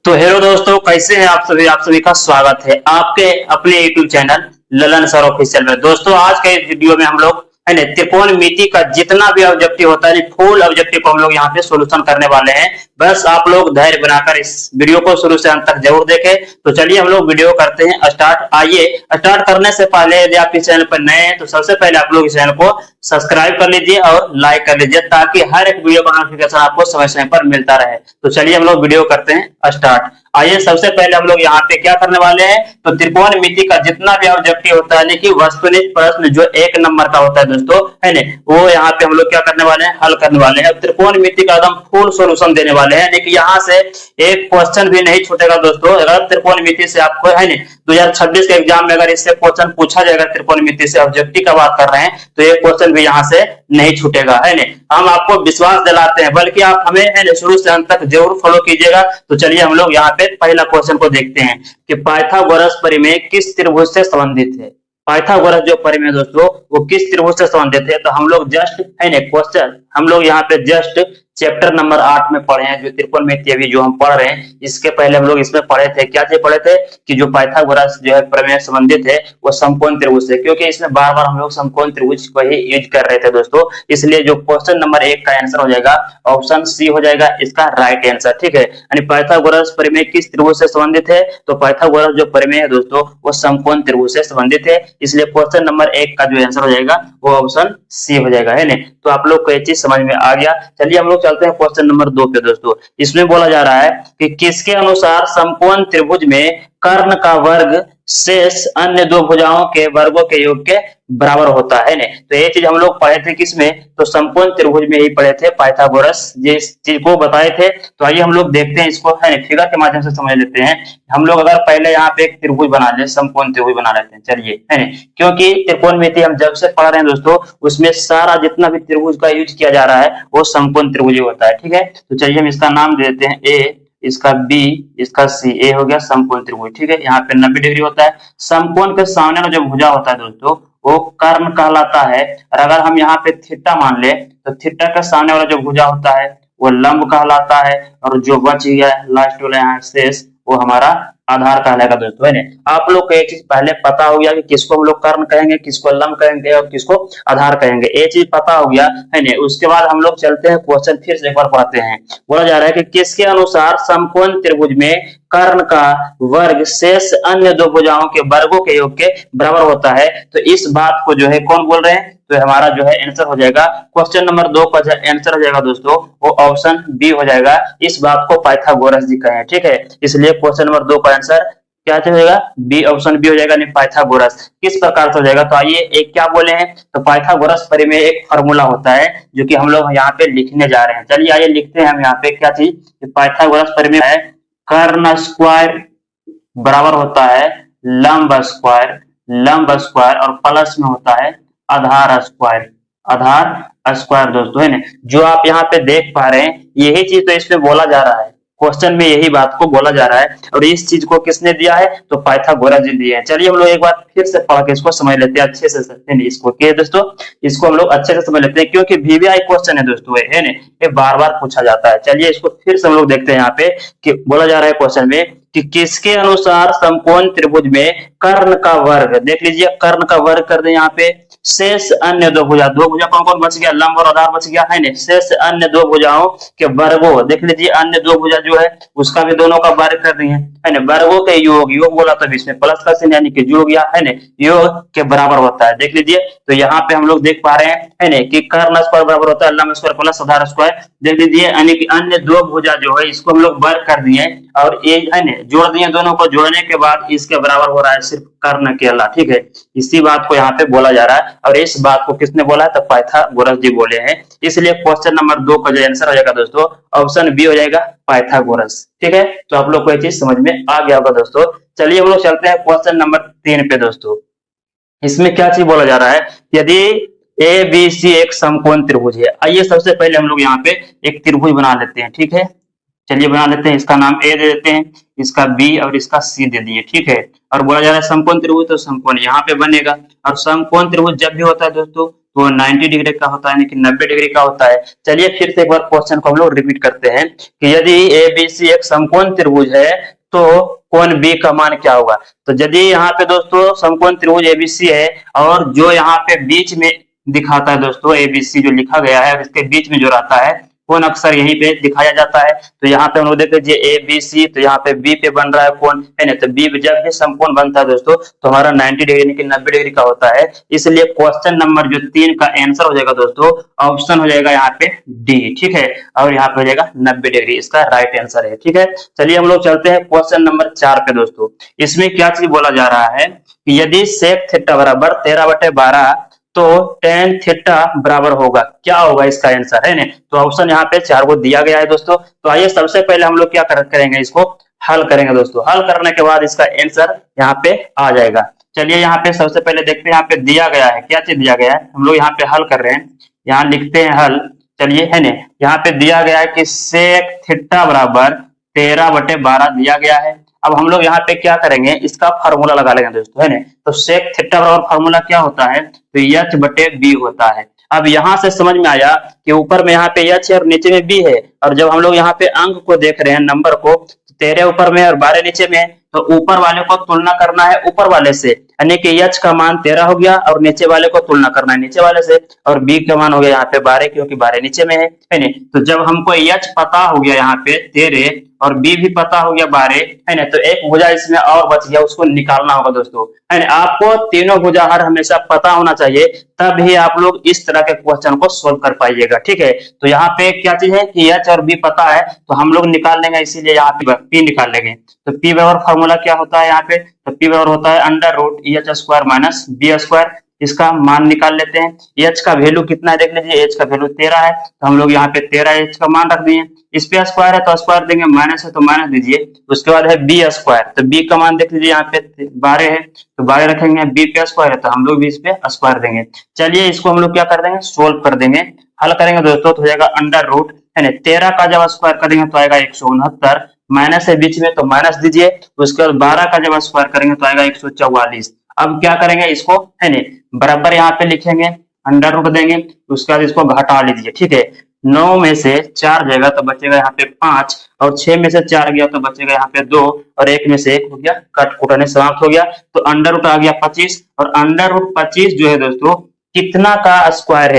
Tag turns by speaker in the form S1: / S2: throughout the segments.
S1: तो हेलो दोस्तों, कैसे हैं आप सभी का स्वागत है आपके अपने YouTube channel Lalan sir official में। दोस्तों, आज के इस वीडियो में हम लोग है ना त्रिकोणमिति का जितना भी ऑब्जेक्टिव होता है फुल ऑब्जेक्टिव को हम लोग यहाँ पे सोल्यूशन करने वाले हैं। बस आप लोग धैर्य बनाकर इस वीडियो को शुरू से अंत तक जरूर देखें। तो चलिए हम लोग वीडियो करते हैं स्टार्ट। आइए, स्टार्ट करने से पहले यदि आप इस चैनल पर नए हैं तो सबसे पहले आप लोग इस चैनल को सब्सक्राइब कर लीजिए और लाइक कर लीजिए ताकि हर एक वीडियो का नोटिफिकेशन आपको समय समय पर मिलता रहे। तो चलिए हम लोग वीडियो करते हैं स्टार्ट। आइए, सबसे पहले हम लोग यहाँ पे क्या करने वाले हैं तो त्रिकोणमिति का जितना भी ऑब्जेक्टिव होता है कि वस्तुनिष्ठ प्रश्न जो 1 नंबर का होता है दोस्तों, है ना, वो यहाँ पे हम लोग क्या करने वाले हैं, हल करने वाले हैं। त्रिकोणमिति का एकदम फुल सॉल्यूशन देने वाले हैं। लेकिन यहाँ से एक क्वेश्चन भी नहीं छूटेगा दोस्तों। अगर त्रिकोणमिति से आपको है ना 2026 के एग्जाम में अगर इससे क्वेश्चन पूछा जाएगा त्रिकोणमिति से ऑब्जेक्टिव का बात कर रहे हैं तो ये क्वेश्चन भी यहाँ से नहीं छूटेगा, है ना। हम आपको विश्वास दिलाते हैं, बल्कि आप हमें है ना शुरू से अंत तक जरूर फॉलो कीजिएगा। तो चलिए हम लोग यहाँ पे पहला क्वेश्चन को देखते हैं कि पाइथागोरस परिमेय किस त्रिभुज से संबंधित है। पाइथागोरस जो परिमेय दोस्तों वो किस त्रिभुज से संबंधित है। तो हम लोग जस्ट है ना क्वेश्चन हम लोग यहाँ पे जस्ट चैप्टर नंबर 8 में पढ़े हैं। जो त्रिकोणमिति अभी जो हम पढ़ रहे हैं इसके पहले हम लोग इसमें पढ़े थे, क्या चीज पढ़े थे कि जो पाइथागोरस जो है प्रमेय संबंधित है वो समकोण त्रिभुज से, क्योंकि इसमें बार बार हम लोग समकोण त्रिभुज को ही यूज कर रहे थे दोस्तों। इसलिए जो क्वेश्चन नंबर 1 का आंसर हो जाएगा ऑप्शन सी हो जाएगा इसका राइट आंसर, ठीक है। यानी पाइथागोरस परिमेय किस त्रिभुज से संबंधित है तो पाइथागोरस जो परिमेय है दोस्तों वो समकोण त्रिभुज से संबंधित है। इसलिए क्वेश्चन नंबर 1 का जो आंसर हो जाएगा वो ऑप्शन सी हो जाएगा, है ना। तो आप लोग को ये चीज समझ में आ गया। चलिए हम लोग चलते हैं क्वेश्चन नंबर 2 पे दोस्तों। इसमें बोला जा रहा है कि किसके अनुसार समकोण त्रिभुज में कर्ण का वर्ग शेष अन्य दो भुजाओं के वर्गों के योग के बराबर होता है। तो ये चीज हम लोग पढ़े थे किसमें तो समकोण त्रिभुज में ही पढ़े थे, पाइथागोरस जिस चीज को बताए थे। तो आइए हम लोग देखते हैं इसको, है फिगर के माध्यम से समझ लेते हैं। हम लोग अगर पहले यहाँ पे एक त्रिभुज बना ले, समकोण त्रिभुज बना लेते हैं, चलिए, है ना। क्योंकि त्रिकोणमिति हम जब से पढ़ रहे हैं दोस्तों उसमें सारा जितना भी त्रिभुज का यूज किया जा रहा है वो समकोण त्रिभुज होता है, ठीक है। तो चलिए हम इसका नाम दे देते हैं ए, इसका बी, इसका सी। ए हो गया समकोण त्रिभुज, ठीक है। यहाँ पे 90 डिग्री होता है। समकोण के सामने का जो भुजा होता है दोस्तों वो कर्ण कहलाता है। और अगर हम यहाँ पे थीटा मान ले तो थीटा के सामने वाला जो भुजा होता है वो लंब कहलाता है। और जो बच गया लास्ट वाला यहाँ शेष वो हमारा आधार कहलाएगा दोस्तों, है ना। आप लोग को एक चीज पहले पता हो गया कि किसको हम लोग कर्ण कहेंगे, किसको लंब कहेंगे और किसको आधार कहेंगे, ये चीज पता हो गया, है ना। उसके बाद हम लोग चलते हैं क्वेश्चन फिर से एक बार पढ़ते हैं। बोला जा रहा है कि किसके अनुसार समकोण त्रिभुज में कर्ण का वर्ग शेष अन्य दो भुजाओं के वर्गों के योग के बराबर होता है। तो इस बात को जो है कौन बोल रहे हैं तो हमारा जो है आंसर हो जाएगा क्वेश्चन नंबर 2 का आंसर हो जाएगा दोस्तों वो ऑप्शन बी हो जाएगा। इस बात को पाइथागोरस जी कहे हैं, ठीक है। इसलिए क्वेश्चन नंबर 2 का आंसर क्या हो जाएगा बी, ऑप्शन बी हो जाएगा, नहीं पाइथागोरस। किस प्रकार से हो जाएगा तो आइए एक क्या बोले हैं तो पाइथागोरस परिमेय एक फार्मूला होता है जो कि हम लोग यहाँ पे लिखने जा रहे हैं। चलिए आइए लिखते हैं हम यहाँ पे क्या चीज पाइथागोरस परिमेय है कर्ण स्क्वायर बराबर होता है लंब स्क्वायर और प्लस में होता है आधार स्क्वायर दोस्तों, है ना। जो आप यहाँ पे देख पा रहे हैं यही चीज तो इसमें बोला जा रहा है, क्वेश्चन में यही बात को बोला जा रहा है। और इस चीज को किसने दिया है तो पाइथागोरस जी दिए हैं। चलिए हम लोग एक बार फिर से पढ़ के इसको समझ लेते हैं अच्छे से, इसको क्या दोस्तों इसको हम लोग अच्छे से समझ लेते हैं क्योंकि वीवीआई क्वेश्चन है दोस्तों, है ना, ये बार बार पूछा जाता है। चलिए इसको फिर से हम लोग देखते हैं यहाँ पे कि बोला जा रहा है क्वेश्चन में कि किसके अनुसार समकोण त्रिभुज में कर्ण का वर्ग, देख लीजिए कर्ण का वर्ग कर दे यहाँ पे शेष अन्य दो भुजा कौन कौन बच गया लंब और आधार बच गया, है ना। शेष अन्य दो भुजाओं के वर्गों, देख लीजिए अन्य दो भुजा जो है उसका भी दोनों का वर्ग कर दिए, है ना। वर्गों के योग बोला तो इसमें प्लस का चिन्ह यानी कि योग या, है ना, योग के बराबर होता है। देख लीजिए तो यहाँ पे हम लोग देख पा रहे हैं, है ना, कि कर्ण स्क्वायर बराबर होता है लंब स्क्वायर प्लस आधार स्क्वायर। देख लीजिए यानी कि अन्य दो भुजा जो है इसको हम लोग वर्ग कर दिए और ये, है ना, जोड़ दिए। दोनों को जोड़ने के बाद इसके बराबर हो रहा है सिर्फ कर्ण अकेला, ठीक है। इसी बात को यहाँ पे बोला जा रहा है और इस बात को किसने बोला है तो पाइथागोरस जी बोले हैं। इसलिए क्वेश्चन नंबर 2 का जो आंसर हो जाएगा दोस्तों ऑप्शन बी हो जाएगा पाइथागोरस, ठीक है। तो आप लोग को ये चीज समझ में आ गया होगा दोस्तों। चलिए हम लोग चलते हैं क्वेश्चन नंबर 3 पे दोस्तों। इसमें क्या चीज बोला जा रहा है यदि ए बी सी एक समकोण त्रिभुज है। आइए सबसे पहले हम लोग यहाँ पे एक त्रिभुज बना लेते हैं, ठीक है। चलिए बना लेते हैं, इसका नाम ए दे देते हैं, इसका बी और इसका सी दे दिए, ठीक है। और बोला जा रहा है समकोण त्रिभुज तो समकोण यहाँ पे बनेगा। और समकोण त्रिभुज जब भी होता है दोस्तों तो 90 डिग्री का होता है, यानी कि 90 डिग्री का होता है। चलिए फिर से एक बार क्वेश्चन को हम लोग रिपीट करते हैं कि यदि एबीसी एक समकोण त्रिभुज है तो कोण बी का मान क्या होगा। तो यदि यहाँ पे दोस्तों समकोण त्रिभुज एबीसी है और जो यहाँ पे बीच में दिखाता है दोस्तों, एबीसी जो लिखा गया है इसके बीच में जो रहता है कोण अक्सर यहीं पे दिखाया जाता है। तो यहाँ पे हम लोग देख लीजिए ए बी सी, तो यहाँ पे बी पे बन रहा है कोण, है ना। तो बी जब भी समकोण बनता है दोस्तों तो हमारा 90 डिग्री यानी कि 90 डिग्री का होता है। इसलिए क्वेश्चन नंबर जो 3 का आंसर हो जाएगा दोस्तों, ऑप्शन हो जाएगा यहाँ पे डी, ठीक है। और यहाँ पे हो जाएगा 90 डिग्री, इसका राइट आंसर है, ठीक है। चलिए हम लोग चलते हैं क्वेश्चन नंबर 4 पे दोस्तों। इसमें क्या चीज बोला जा रहा है कि यदि सेक थीटा बराबर 13/12 तो टेन थीटा बराबर होगा, क्या होगा इसका आंसर, है ना। तो ऑप्शन यहाँ पे 4 को दिया गया है दोस्तों। तो आइए सबसे पहले हम लोग क्या करेंगे, इसको हल करेंगे दोस्तों। हल करने के बाद इसका आंसर यहाँ पे आ जाएगा। चलिए यहाँ पे सबसे पहले देखते हैं, यहाँ पे दिया गया है, क्या चीज दिया गया है, हम लोग यहाँ पे हल कर रहे हैं, यहाँ लिखते हैं हल। चलिए, है ना, यहाँ पे दिया गया है कि सेक थीटा बराबर 13/12 दिया गया है। अब हम लोग यहाँ पे क्या करेंगे, इसका फार्मूला लगा लेंगे दोस्तों, है ना। तो सेक थीटा बराबर फार्मूला क्या होता है, तो h/b होता है। अब यहाँ से समझ में आया कि ऊपर में यहाँ पे h है और नीचे में b है, और जब हम लोग यहाँ पे अंक को देख रहे हैं, नंबर को, 13 ऊपर में और 12 नीचे में, तो ऊपर वाले को तुलना करना है ऊपर वाले से, यानी कि h का मान 13 हो गया और नीचे वाले को तुलना करना है नीचे वाले से, और b का मान हो गया यहाँ पे 12, क्योंकि 12 नीचे में है नहीं। तो जब हमको h पता हो गया यहाँ पे 13 और b भी पता हो गया 12, है ना, तो एक भुजा इसमें और बच गया, उसको निकालना होगा दोस्तों, है ना। आपको तीनों भुजा हर हमेशा पता होना चाहिए, तब ही आप लोग इस तरह के क्वेश्चन को सोल्व कर पाइएगा, ठीक है। तो यहाँ पे क्या चीज है कि h और b पता है, तो हम लोग निकाल लेंगे, इसीलिए यहाँ पे p निकाल लेंगे। तो p बराबर फॉर्मूला क्या होता है यहाँ पे, तो p बराबर होता है √h² माइनस b²। इसका मान निकाल लेते हैं। h का वैल्यू कितना है देख लीजिए, h का वैल्यू 13 है, तो हम लोग यहाँ पे 13 h का मान रख दिए। इस पे स्क्वायर है तो स्क्वायर देंगे, माइनस है तो माइनस दीजिए। उसके बाद है b², तो b का मान देख लीजिए, यहाँ पे 12 है तो 12 रखेंगे, b पे स्क्वायर है तो हम लोग भी इस पे स्क्वायर देंगे। चलिए इसको हम लोग क्या कर देंगे, सोल्व कर देंगे, हल करेंगे दोस्तों, तो हो जाएगा √ है ना। 13 का जब स्क्वायर करेंगे तो आएगा 169, माइनस है बीच में तो माइनस दीजिए। उसके बाद 12 का जब स्क्वायर करेंगे तो आएगा 144। अब क्या करेंगे इसको, है ना, बराबर यहाँ पे लिखेंगे, √ देंगे, उसके बाद इसको घटा लीजिए, ठीक है। 9 में से 4 जाएगा तो बचेगा यहाँ पे 5, और 6 में से 4 गया तो बचेगा यहाँ पे 2, और 1 में से 1 हो गया, कट कुटने समाप्त हो गया। तो √ आ गया 25, और √25 जो है दोस्तों कितना का स्क्वायर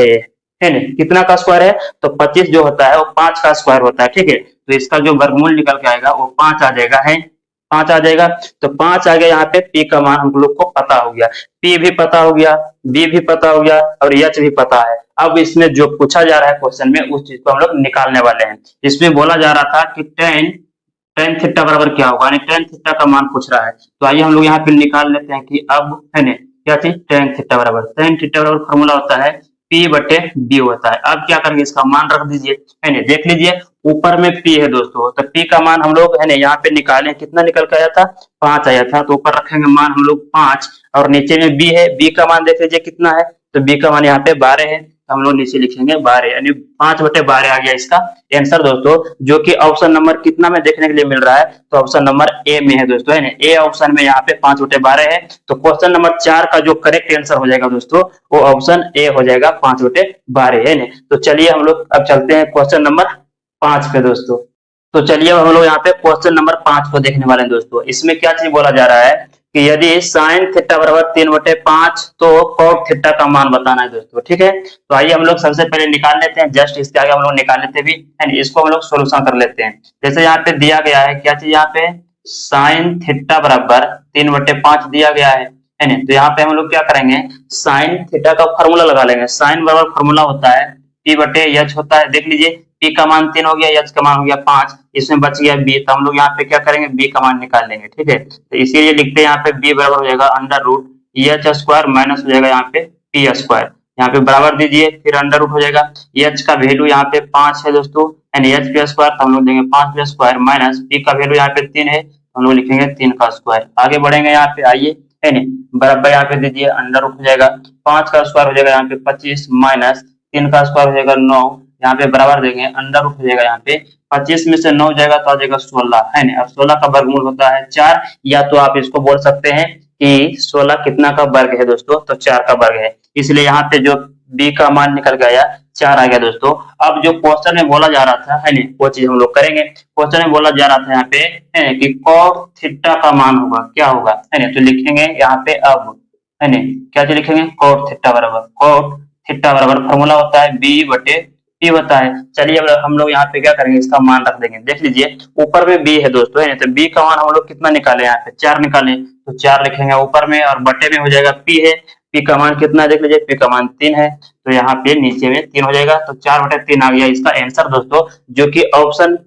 S1: है ना, कितना का स्क्वायर है, तो 25 जो होता है वो 5 का स्क्वायर होता है, ठीक है। तो इसका जो वर्गमूल निकल के आएगा वो 5 आ जाएगा, है 5 आ जाएगा। तो 5 आ गया, यहाँ पे p का मान हम लोग को पता हो गया, p भी पता हो गया, b भी पता हो गया, और h भी पता है। अब इसमें जो पूछा जा रहा है क्वेश्चन में, उस चीज को हम लोग निकालने वाले हैं। इसमें बोला जा रहा था कि टेन थीटा बराबर क्या होगा, यानी टेन थीटा का मान पूछ रहा है। तो आइए हम लोग यहाँ पे निकाल लेते हैं कि अब, है ना, क्या चीज, टेन थीटा बराबर फॉर्मूला होता है p/b होता है। अब क्या करेंगे, इसका मान रख दीजिए, है ना। देख लीजिए ऊपर में p है दोस्तों, तो p का मान हम लोग, है ना, यहाँ पे निकाले, कितना निकल के आया था, 5 आया था, तो ऊपर रखेंगे मान हम लोग 5, और नीचे में b है, b का मान देख लीजिए कितना है, तो b का मान यहाँ पे 12 है, तो हम लोग नीचे लिखेंगे 12, यानी 5/12 आ गया इसका आंसर दोस्तों, जो कि ऑप्शन नंबर कितना में देखने के लिए मिल रहा है, तो ऑप्शन नंबर ए में है दोस्तों, है ना। ए ऑप्शन में यहाँ पे 5/12 है, तो क्वेश्चन नंबर 4 का जो करेक्ट आंसर हो जाएगा दोस्तों, वो ऑप्शन ए हो जाएगा, 5/12, है ना। तो चलिए हम लोग अब चलते हैं क्वेश्चन नंबर 5 पे दोस्तों। तो चलिए अब हम लोग यहाँ पे क्वेश्चन नंबर 5 को देखने वाले हैं दोस्तों। इसमें क्या चीज बोला जा रहा है कि यदि sin थीटा बराबर 3/5 तो cot थीटा का मान बताना है दोस्तों, ठीक है। तो आइए हम लोग सबसे पहले निकाल लेते हैं, जस्ट इसके आगे हम लोग निकाल लेते भी, एंड इसको हम लोग सोल्यूशन कर लेते हैं। जैसे यहाँ पे दिया गया है, क्या चीज, यहाँ पे sin थीटा बराबर 3/5 दिया गया है ना। तो यहाँ पे हम लोग क्या करेंगे, sin थीटा का फॉर्मूला लगा लेंगे। sin बराबर फॉर्मूला होता है p/h होता है, देख लीजिए p का मान 3 हो गया, h का मान हो गया 5, इसमें बच गया b, तो हम लोग यहाँ पे क्या करेंगे, b का मान निकाल लेंगे, ठीक है। तो इसीलिए लिखते हैं यहाँ पे b बराबर हो जाएगा √h² माइनस हो जाएगा यहाँ पे p², यहाँ पे बराबर दीजिए, फिर √ हो जाएगा। h का वैल्यू यहाँ पे 5 है दोस्तों, यानी h p² तो हम लोग देंगे 5 माइनस p का वैल्यू यहाँ पे 3 है, हम लोग लिखेंगे 3 का स्क्वायर। आगे बढ़ेंगे यहाँ पे, आइए, है ना, बराबर यहाँ पे दीजिए, √ हो जाएगा, 5 का स्क्वायर हो जाएगा यहाँ पे 25 माइनस 3 का स्क्वायर हो जाएगा 9, यहाँ पे बराबर देंगे, √ हो जाएगा यहाँ पे 25 में से 9 जाएगा तो आ जाएगा 16, है ना। और 16 का वर्गमूल होता है 4, या तो आप इसको बोल सकते हैं कि 16 कितना का वर्ग है दोस्तों, तो 4 का वर्ग है। इसलिए यहाँ पे जो बी का मान निकल के आया 4 आ गया दोस्तों। अब जो क्वेश्चन में बोला जा रहा था है नहीं, वो चीज हम लोग करेंगे। क्वेश्चन में बोला जा रहा था यहाँ पे है कि cos थीटा का मान होगा, क्या होगा है नहीं, तो लिखेंगे यहाँ पे अब है नहीं, क्या चीज लिखेंगे, cos थीटा बराबर, cos थीटा बराबर फॉर्मूला होता है बी बटे पी होता है। चलिए अब हम लोग यहाँ पे क्या करेंगे, इसका मान रख देंगे। देख लीजिए ऊपर में बी है दोस्तों, है तो बी का मान हम लोग कितना निकाले, यहाँ पे 4 निकाले, तो 4 लिखेंगे ऊपर में, और बटे में हो जाएगा पी है, पी का मान कितना है देख लीजिए, पी का मान 3 है, तो यहाँ पे नीचे में 3 हो जाएगा, तो 4/3 आ गया इसका आंसर दोस्तों, जो कि ऑप्शन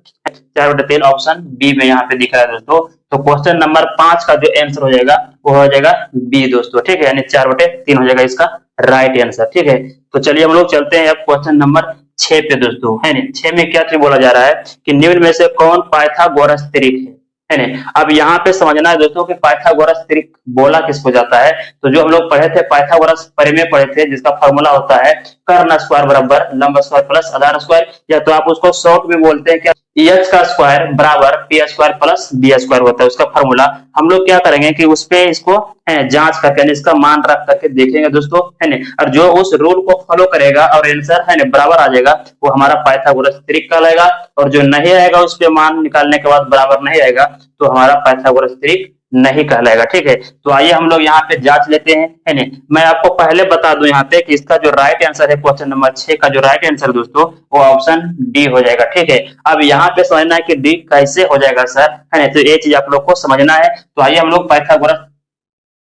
S1: 4/3 ऑप्शन बी में यहाँ पे दिख रहा है दोस्तों। तो क्वेश्चन नंबर 5 का जो आंसर हो जाएगा वो हो जाएगा बी दोस्तों, ठीक है, यानी 4/3 हो जाएगा इसका राइट आंसर, ठीक है। तो चलिए हम लोग चलते हैं अब क्वेश्चन नंबर 6 पे दोस्तों, है नहीं। 6 में क्या चीज बोला जा रहा है कि निम्न में से कौन पाइथागोरस त्रिक है नहीं। अब यहाँ पे समझना है दोस्तों कि पाइथागोरस त्रिक बोला किसको जाता है, तो जो हम लोग पढ़े थे पाइथागोरस परिमेय पढ़े थे, जिसका फॉर्मूला होता है कर्ण स्क्वायर बराबर लंब स्क्वायर प्लस आधार स्क्वायर, या तो आप उसको शॉर्ट में बोलते हैं क्या, एच का स्क्वायर बराबर P square plus B square होता है उसका फॉर्मूला। हम लोग क्या करेंगे कि उस पे इसको जांच करके इसका मान रख करके देखेंगे दोस्तों, है ना, और जो उस रूल को फॉलो करेगा और आंसर है ना बराबर आ जाएगा, वो हमारा पाइथागोरस त्रिक कहलाएगा, और जो नहीं आएगा उस पे मान निकालने के बाद बराबर नहीं आएगा तो हमारा पाइथागोरस त्रिक नहीं कहलाएगा, ठीक है। तो आइए हम लोग यहाँ पे जांच लेते हैं, है नहीं। मैं आपको पहले बता दूं यहाँ पे कि इसका जो राइट आंसर है क्वेश्चन नंबर 6 का जो राइट आंसर दोस्तों वो ऑप्शन डी हो जाएगा, ठीक है। अब यहाँ पे समझना है कि डी कैसे हो जाएगा सर, है ना, तो ये चीज आप लोग को समझना है। तो आइए हम लोग पाइथागोरस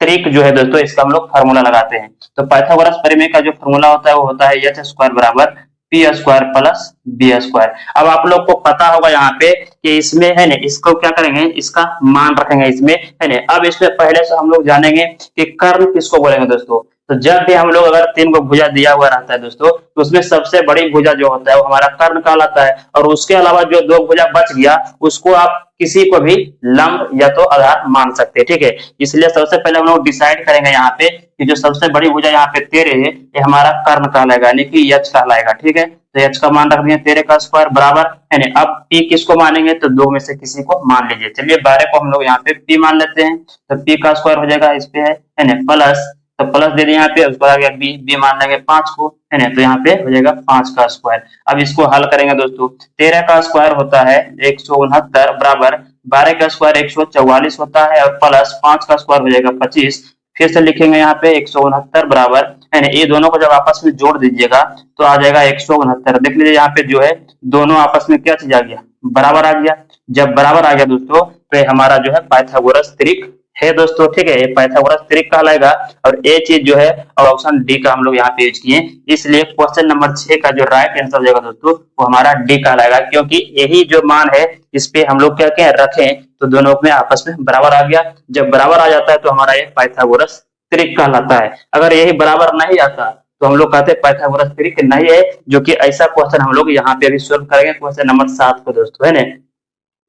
S1: त्रिक जो है दोस्तों इसका हम लोग फार्मूला लगाते हैं। तो पाइथागोरस परिमेय का जो फार्मूला होता है वो होता है एच स्क्वायर बराबर P square plus B square. अब आप लोग को पता होगा यहाँ पे कि इसमें है ना, इसको क्या करेंगे, इसका मान रखेंगे इसमें, है ना। अब इसमें पहले से हम लोग जानेंगे कि कर्ण किसको बोलेंगे दोस्तों। तो जब भी हम लोग अगर 3 को भुजा दिया हुआ रहता है दोस्तों, तो उसमें सबसे बड़ी भुजा जो होता है वो हमारा कर्ण कहलाता है, और उसके अलावा जो 2 भुजा बच गया उसको आप किसी को भी लंब या तो आधार मान सकते हैं, ठीक है। इसलिए सबसे पहले हम लोग डिसाइड करेंगे यहाँ पे कि जो सबसे बड़ी भुजा यहाँ पे 13 है ये हमारा कर्ण कहलाएगा, यानी कि एच कहलाएगा, ठीक है। तो एच का मान रख दिए 13 का स्क्वायर बराबर, है ना। अब पी किसको मानेंगे, तो 2 में से किसी को मान लीजिए। चलिए 12 को हम लोग यहाँ पे पी मान लेते हैं, तो पी का स्क्वायर हो जाएगा इस पे है ना, प्लस, तो प्लस दे दिए यहाँ पे, उसको आ गया बी, बी मान लेंगे 5 को, है ना, तो यहाँ पे हो जाएगा 5 का स्क्वायर। अब इसको हल करेंगे दोस्तों, 13 का स्क्वायर होता है 169 बराबर 12 का स्क्वायर 144 होता है, और प्लस 5 का स्क्वायर हो जाएगा 25। फिर से लिखेंगे यहाँ पे 169 बराबर, है ना, ये दोनों को जब आपस में जोड़ दीजिएगा तो आ जाएगा 169। देख लीजिए यहाँ पे जो है दोनों आपस में क्या चीज आ गया, बराबर आ गया। जब बराबर आ गया दोस्तों तो ये हमारा जो है पाइथागोरस त्रिक है दोस्तों, ठीक है, ये पाइथागोरस त्रिक कहलाएगा। और ये चीज जो है ऑप्शन डी का हम लोग यहाँ पे यूज किए, इसलिए क्वेश्चन नंबर 6 का जो राइट आंसर हो जाएगा दोस्तों वो हमारा डी कहलाएगा, क्योंकि यही जो मान है इस पे हम लोग क्या क्या रखें तो दोनों में आपस में बराबर आ गया। जब बराबर आ जाता है तो हमारा ये पाइथागोरस त्रिक कहलाता है। अगर यही बराबर नहीं आता तो हम लोग कहते हैं पाइथागोरस त्रिक नहीं है, जो कि ऐसा क्वेश्चन हम लोग यहाँ पे अभी सोल्व करेंगे क्वेश्चन नंबर 7 को दोस्तों, है ना।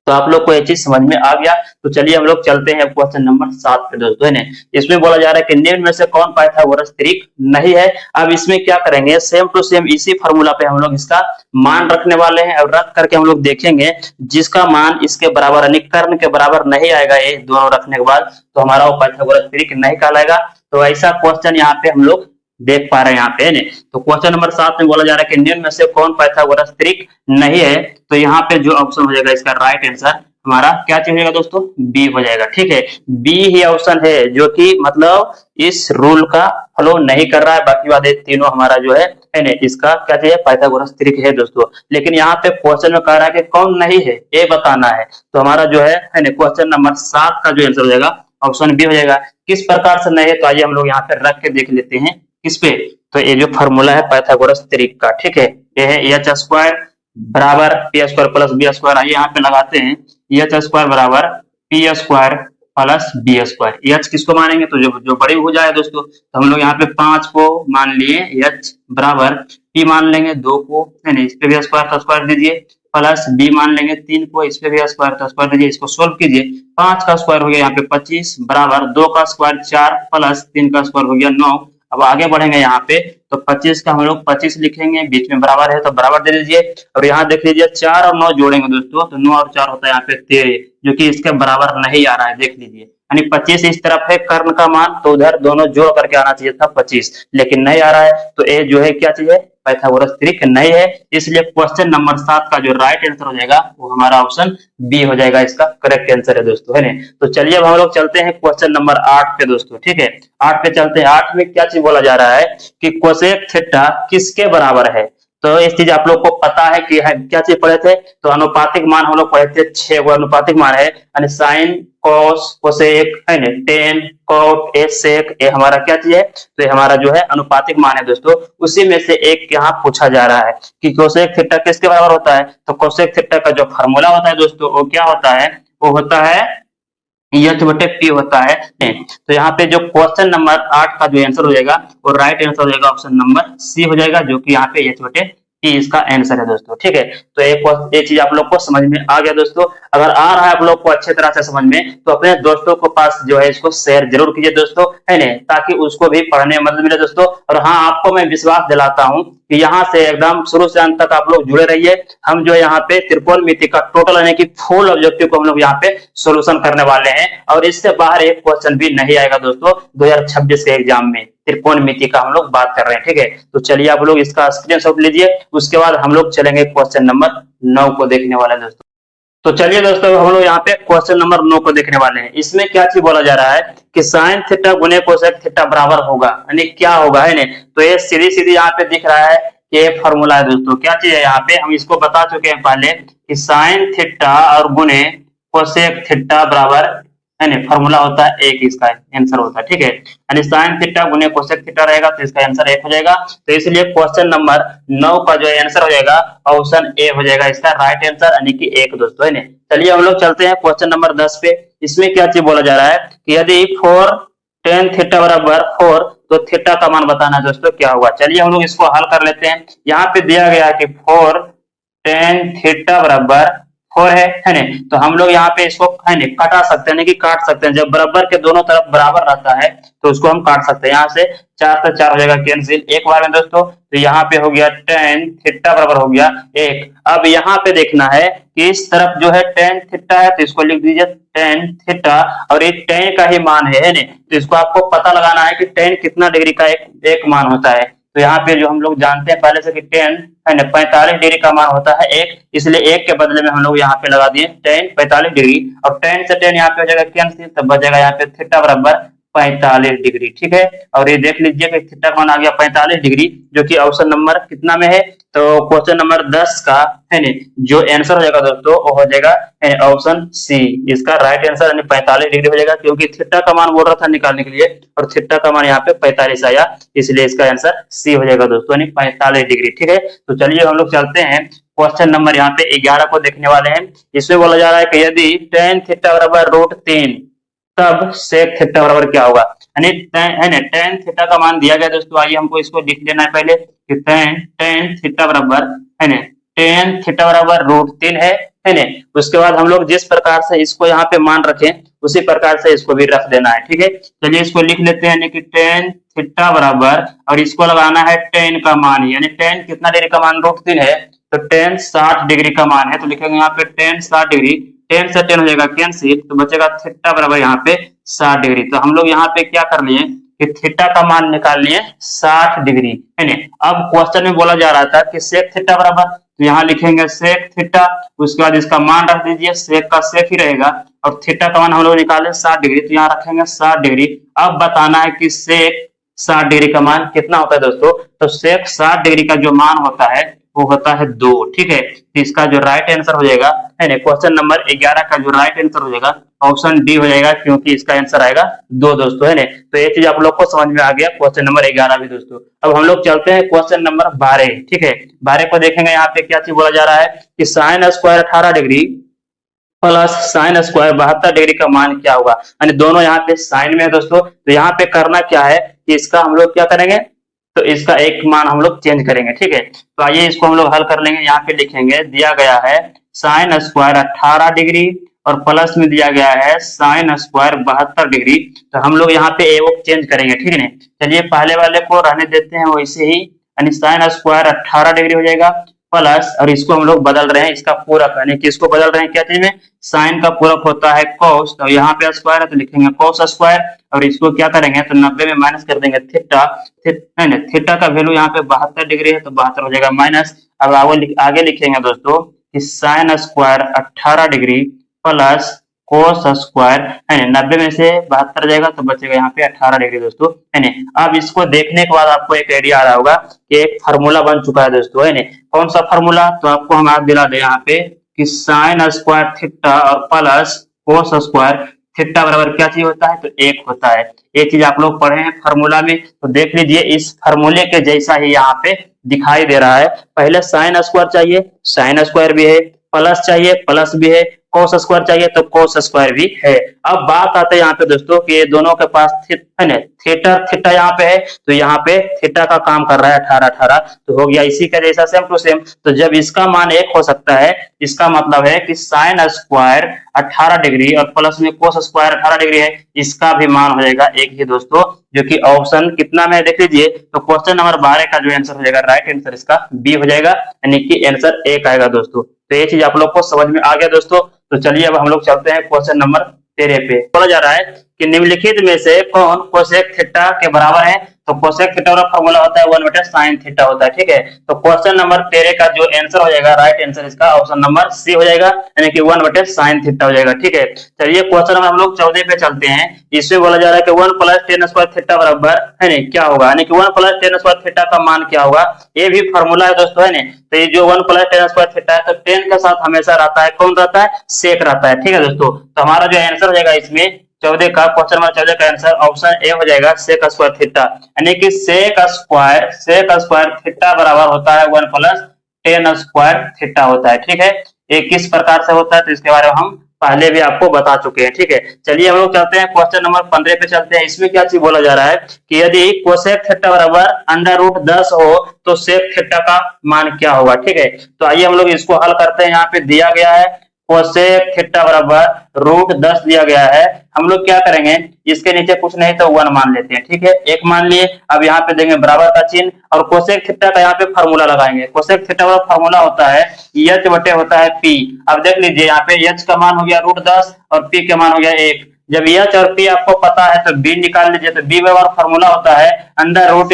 S1: तो आप लोग को ये चीज समझ में आ गया। तो चलिए हम लोग चलते हैं क्वेश्चन नंबर 7 पे दोस्तों, है ना। इसमें बोला जा रहा है कि निम्न में से कौन पाइथागोरस त्रिक नहीं है। अब इसमें क्या करेंगे, सेम टू सेम इसी फार्मूला पे हम लोग इसका मान रखने वाले हैं, और रख करके हम लोग देखेंगे जिसका मान इसके बराबर यानी कर्ण के बराबर नहीं आएगा ये दोनों रखने के बाद, तो हमारा वो पाइथागोरस त्रिक नहीं कहलाएगा। तो ऐसा क्वेश्चन यहाँ पे हम लोग देख पा रहे हैं यहाँ पे, तो क्वेश्चन नंबर 7 में बोला जा रहा है कि निम्न में से कौन पाइथागोरस त्रिक नहीं है। तो यहाँ पे जो ऑप्शन हो जाएगा इसका राइट आंसर हमारा क्या चीज होगा दोस्तों, बी हो जाएगा, ठीक है। बी ही ऑप्शन है जो कि मतलब इस रूल का फॉलो नहीं कर रहा है, बाकी वाले तीनों हमारा जो है ना इसका क्या चाहिए, पाइथागोरस त्रिक है दोस्तों। लेकिन यहाँ पे क्वेश्चन में कह रहा है कि कौन नहीं है ये बताना है, तो हमारा जो है ना क्वेश्चन नंबर 7 का जो आंसर हो जाएगा ऑप्शन बी हो जाएगा। किस प्रकार से नहीं है, तो आइए हम लोग यहाँ पे रख के देख लेते हैं किस पे। तो ये जो फॉर्मूला है पाइथागोरस त्रिक का, ठीक है, ये है एच स्क्वायर बराबर P square plus B square. आइए यहाँ पे लगाते हैं एच स्क्वायर बराबर P square plus B square. H किसको मानेंगे, तो जो बड़ी भुजा है दोस्तों, तो हम लोग यहाँ पे 5 को मान लिए, एच बराबर पी मान लेंगे 2 को, है ना, इस पे भी स्क्वायर का स्क्वायर दीजिए, प्लस बी मान लेंगे 3 को, इस पे भी स्क्वायर का स्क्वायर दीजिए, इसको सोल्व कीजिए। 5 का स्क्वायर हो गया यहाँ पे 25 बराबर 2 का स्क्वायर 4 प्लस 3 का स्क्वायर हो गया 9। अब आगे बढ़ेंगे यहाँ पे, तो 25 का हम लोग 25 लिखेंगे, बीच में बराबर है तो बराबर दे दीजिए। और यहाँ देख लीजिए 4 और 9 जोड़ेंगे दोस्तों, तो 9 और 4 होता है यहाँ पे 13, जो कि इसके बराबर नहीं आ रहा है, देख लीजिए, यानी 25 इस तरफ है कर्ण का मान, तो उधर दोनों जोड़ करके आना चाहिए था 25, लेकिन नहीं आ रहा है, तो ये जो है क्या चीज है, पाइथागोरस त्रिक नहीं है। इसलिए क्वेश्चन नंबर 7 का जो राइट आंसर हो जाएगा वो हमारा ऑप्शन बी हो जाएगा, इसका करेक्ट आंसर है दोस्तों, है ना। तो चलिए अब हम लोग चलते हैं क्वेश्चन नंबर 8 पे दोस्तों, ठीक है। 8 पे चलते हैं। 8 में क्या चीज बोला जा रहा है कि कोसेक थीटा किसके बराबर है। तो इस चीज आप लोग को पता है कि क्या चीज पढ़े थे, तो अनुपातिक मान हम लोग पढ़े थे, 6 गो अनुपातिक मान है, यानी साइन कॉस कोसेक है ना, टेन कॉट ए सेक, ये हमारा क्या चीज है, तो ये हमारा जो है अनुपातिक मान है दोस्तों। उसी में से एक यहाँ पूछा जा रहा है कि कोसेक थीटा किसके बराबर होता है। तो कोसेक थीटा का जो फार्मूला होता है दोस्तों वो क्या होता है, वो होता है एच बटे पी होता है। तो यहाँ पे जो क्वेश्चन नंबर 8 का जो आंसर हो जाएगा वो राइट आंसर हो जाएगा ऑप्शन नंबर सी हो जाएगा, जो कि यहाँ पे एच बटे पी इसका आंसर है दोस्तों, ठीक है। तो एक चीज आप लोग को समझ में आ गया दोस्तों। अगर आ रहा है आप लोग को अच्छे तरह से समझ में, तो अपने दोस्तों को पास जो है इसको शेयर जरूर कीजिए दोस्तों, है ना, ताकि उसको भी पढ़ने में मदद मिले दोस्तों। और हाँ, आपको मैं विश्वास दिलाता हूँ कि यहाँ से एकदम शुरू से अंत तक आप लोग जुड़े रहिए। हम जो है यहाँ पे त्रिकोणमिति का टोटल यानी कि फुल ऑब्जेक्टिव को हम लोग यहाँ पे सोल्यूशन करने वाले हैं, और इससे बाहर एक क्वेश्चन भी नहीं आएगा दोस्तों 2026 के एग्जाम में। त्रिकोणमिति का हम लोग बात कर रहे हैं, ठीक है। तो चलिए आप लोग इसका स्क्रीनशॉट लीजिए, उसके बाद हम लोग चलेंगे क्वेश्चन नंबर 9 को देखने वाले हैं दोस्तों। तो चलिए दोस्तों हम लोग यहाँ पे क्वेश्चन नंबर 9 को देखने वाले हैं। इसमें क्या चीज बोला जा रहा है कि साइन थीटा गुने कोसेक थीटा बराबर होगा, यानी क्या होगा, है ना। तो ये सीधी सीधी यहाँ पे दिख रहा है कि ये फॉर्मूला है दोस्तों। क्या चीज है, यहाँ पे हम इसको बता चुके हैं पहले कि साइन थीटा और गुने कोसेक थीटा बराबर, है ना, फॉर्मूला होता है एक, इसका आंसर होता है, ठीक है। यानी साइन थीटा गुने कोसेक थीटा रहेगा तो इसका आंसर एक हो जाएगा। तो इसलिए क्वेश्चन नंबर 9 का जो आंसर हो जाएगा ऑप्शन ए हो जाएगा, इसका राइट आंसर, यानी कि एक दोस्तों, है ना। चलिए हम लोग चलते हैं क्वेश्चन नंबर 10 पे। इसमें क्या चीज बोला जा रहा है कि यदि 4 tan थीटा बराबर 4, तो थीटा का मान बताना है दोस्तों क्या होगा। चलिए हम लोग इसको हल कर लेते हैं। यहाँ पे दिया गया है कि 4 tan थीटा बराबर 4 है ना। तो हम लोग यहाँ पे इसको है ना कटा सकते हैं, नहीं कि काट सकते हैं। जब बराबर के दोनों तरफ बराबर रहता है तो उसको हम काट सकते हैं। यहाँ से 4 से 4 हो जाएगा कैंसिल एक बार में दोस्तों। तो यहाँ पे हो गया tan थीटा बराबर हो गया 1। अब यहाँ पे देखना है कि इस तरफ जो है tan थीटा है, तो इसको लिख दीजिए tan थीटा, और ये tan का ही मान है ना। तो इसको आपको पता लगाना है कि tan कितना डिग्री का एक मान होता है। तो यहाँ पे जो हम लोग जानते हैं पहले से कि tan है ना 45 डिग्री का मान होता है एक, इसलिए एक के बदले में हम लोग यहाँ पे लगा दिए tan 45 डिग्री। और tan से tan यहाँ पे हो जाएगा कैंसिल, तब बचेगा यहाँ पे थीटा बराबर 45 डिग्री, ठीक है। और ये देख लीजिए कि थीटा का मान आ गया 45 डिग्री, जो कि ऑप्शन नंबर कितना में है, तो क्वेश्चन नंबर 10 का है ना जो आंसर हो जाएगा दोस्तों वो हो जाएगा ऑप्शन सी, इसका राइट आंसर यानी 45 डिग्री हो जाएगा, क्योंकि थीटा का मान बोल रहा था निकालने के लिए और थीटा का मान यहाँ पे 45 आया, इसलिए इसका आंसर सी हो जाएगा दोस्तों, यानी 45 डिग्री, ठीक है। तो चलिए हम लोग चलते हैं क्वेश्चन नंबर यहाँ पे 11 को देखने वाले हैं। इसमें बोला जा रहा है कि यदि tan थीटा बराबर √3, तब सेक थीटा बराबर क्या होगा, यानी है ना tan थीटा का मान दिया गया दोस्तों। आइए हमको इसको लिख लेना है पहले कि tan थीटा बराबर है ना tan थीटा बराबर √3 है ना। उसके बाद हम लोग जिस प्रकार से इसको यहाँ पे मान रखें उसी प्रकार से इसको भी रख देना है, ठीक है। चलिए इसको लिख लेते हैं, यानी कि tan थीटा बराबर, और इसको लगाना है tan का मान, यानी tan कितना डिग्री का मान √3 है, तो tan 60 डिग्री का मान है। तो लिखेंगे यहाँ पे tan 60 डिग्री, tan से tan हो जाएगा कैंसिल, तो बचेगा थीटा बराबर यहाँ पे 60 डिग्री। तो हम लोग यहाँ पे क्या कर लिए कि थीटा का मान निकाल लिए 60 डिग्री, है ना। अब क्वेश्चन में बोला जा रहा था कि सेक थीटा बराबर, तो यहाँ लिखेंगे सेक थीटा, उसके बाद इसका मान रख दीजिए, सेक का सेक ही रहेगा, और थीटा का मान हम लोग निकाले 60 डिग्री, तो यहाँ रखेंगे 60 डिग्री। अब बताना है कि सेक 60 डिग्री का मान कितना होता है दोस्तों, तो सेक 60 डिग्री का जो मान होता है वो होता है 2, ठीक है। तो इसका जो राइट आंसर हो जाएगा है ना क्वेश्चन नंबर 11 का जो राइट आंसर हो जाएगा ऑप्शन डी हो जाएगा, क्योंकि इसका आंसर आएगा 2 दोस्तों, है ना। तो ये चीज आप लोग को समझ में आ गया क्वेश्चन नंबर 11 भी दोस्तों। अब हम लोग चलते हैं क्वेश्चन नंबर 12, ठीक है। 12 को देखेंगे, यहाँ पे क्या चीज बोला जा रहा है कि sine square 18 degree plus sine square 72 degree का मान क्या होगा, यानी दोनों यहाँ पे साइन में है दोस्तों। तो यहाँ पे करना क्या है कि इसका हम लोग क्या करेंगे, तो इसका एक मान हम लोग चेंज करेंगे, ठीक है। तो आइए इसको हम लोग हल कर लेंगे। यहाँ पे लिखेंगे दिया गया है साइन स्क्वायर 18 डिग्री और प्लस में दिया गया है साइन स्क्वायर 72 डिग्री। तो हम लोग यहाँ पे एक चेंज करेंगे, ठीक है ना। चलिए पहले वाले को रहने देते हैं वैसे ही, यानी साइन स्क्वायर 18 डिग्री हो जाएगा प्लस, और इसको हम लोग बदल रहे हैं इसका पूरक, यानी कि इसको बदल रहे हैं क्या चीज में, साइन का पूरक होता है cos, तो यहाँ पे स्क्वायर है तो लिखेंगे cos स्क्वायर, और इसको क्या करेंगे तो 90 में माइनस कर देंगे थीटा, थीटा का वैल्यू यहाँ पे 72 डिग्री है तो 72 हो जाएगा माइनस। अब आगे लिखेंगे दोस्तों कि sine square 18 degree plus cos square, है 90 में से 72 जाएगा तो बचेगा यहाँ पे 18 डिग्री दोस्तों, है ना। अब इसको देखने के बाद आपको एक आइडिया आ रहा होगा कि एक फार्मूला बन चुका है दोस्तों, है ना। कौन सा फार्मूला, तो आपको हम याद दिला दें यहाँ पे कि साइन स्क्वायर थीटा और प्लस कोस स्क्वायर थीटा बराबर क्या चीज होता है, तो एक होता है। ये चीज आप लोग पढ़े हैं फार्मूला में, तो देख लीजिए इस फार्मूले के जैसा ही यहाँ पे दिखाई दे रहा है। पहले साइन स्क्वायर चाहिए, साइन स्क्वायर भी है, प्लस चाहिए, प्लस भी है, कोस स्क्वायर चाहिए तो कोस स्क्वायर भी है। अब बात आते हैं यहाँ पे दोस्तों कि ये दोनों के पास थीटा थीटा यहाँ पे है, तो यहाँ पे थीटा का काम कर रहा है 18 18, तो हो गया इसी का जैसा सेम टू सेम। तो जब इसका मान एक हो सकता है, इसका मतलब है कि साइन स्क्वायर 18 डिग्री और प्लस में कोस स्क्वायर 18 डिग्री है, इसका भी मान हो जाएगा एक ही दोस्तों, जो कि ऑप्शन कितना में देख लीजिए, तो क्वेश्चन नंबर 12 का जो आंसर हो जाएगा राइट आंसर इसका बी हो जाएगा, यानी कि आंसर एक आएगा दोस्तों। तो ये चीज आप लोग को समझ में आ गया दोस्तों। तो चलिए अब हम लोग चलते हैं क्वेश्चन नंबर 13 पे। बोला जा रहा है कि निम्नलिखित में से कौन कोसेक थीटा के बराबर है, तो कोसेक थीटा का फॉर्मूला होता है 1/sin थीटा होता है, ठीक है। तो क्वेश्चन नंबर 13 का जो आंसर हो जाएगा राइट आंसर इसका ऑप्शन नंबर सी हो जाएगा, यानी कि 1/sin थीटा हो जाएगा, ठीक है। चलिए क्वेश्चन नंबर हम लोग 14 पे चलते हैं। इसमें बोला जा रहा है कि 1 + tan स्क्वायर थीटा बराबर है ना क्या होगा, यानी कि 1 + tan स्क्वायर थीटा का मान क्या होगा, ये भी फॉर्मूला है दोस्तों, है ना। तो ये जो 1 + tan स्क्वायर थीटा है, तो tan के साथ हमेशा रहता है कौन रहता है, सेक रहता है, ठीक है दोस्तों। तो हमारा जो आंसर हो जाएगा इसमें 14 का, क्वेश्चन नंबर 14 का आंसर ऑप्शन ए हो जाएगा सेक स्क्वायर थीटा, यानी कि सेक स्क्वायर थीटा बराबर होता है 1 + tan स्क्वायर थीटा होता है, ठीक है। ये किस प्रकार से होता है तो इसके बारे में हम पहले भी आपको बता चुके हैं, ठीक है। चलिए हम लोग चलते हैं क्वेश्चन नंबर 15 पे चलते हैं। इसमें क्या चीज बोला जा रहा है कि यदि कोसेक थीटा बराबर √10 हो तो सेक थीटा का मान क्या होगा, ठीक है। तो आइए हम लोग इसको हल करते हैं। यहाँ पे दिया गया है कोसेक थीटा बराबर √10 दिया गया है, हम लोग क्या करेंगे इसके नीचे कुछ नहीं तो 1 मान लेते हैं, ठीक है। एक मान लिए, अब यहाँ पे देंगे बराबर का चिन्ह और कोसेक थीटा का यहाँ पे फार्मूला लगाएंगे। कोसेक थीटा का फार्मूला होता है एच बटे होता है पी। अब देख लीजिए यहाँ पे एच का मान हो गया √10 और पी का मान हो गया 1। जब एच और पी आपको पता है तो बी निकाल लीजिए, तो बी बराबर फार्मूला होता है √h²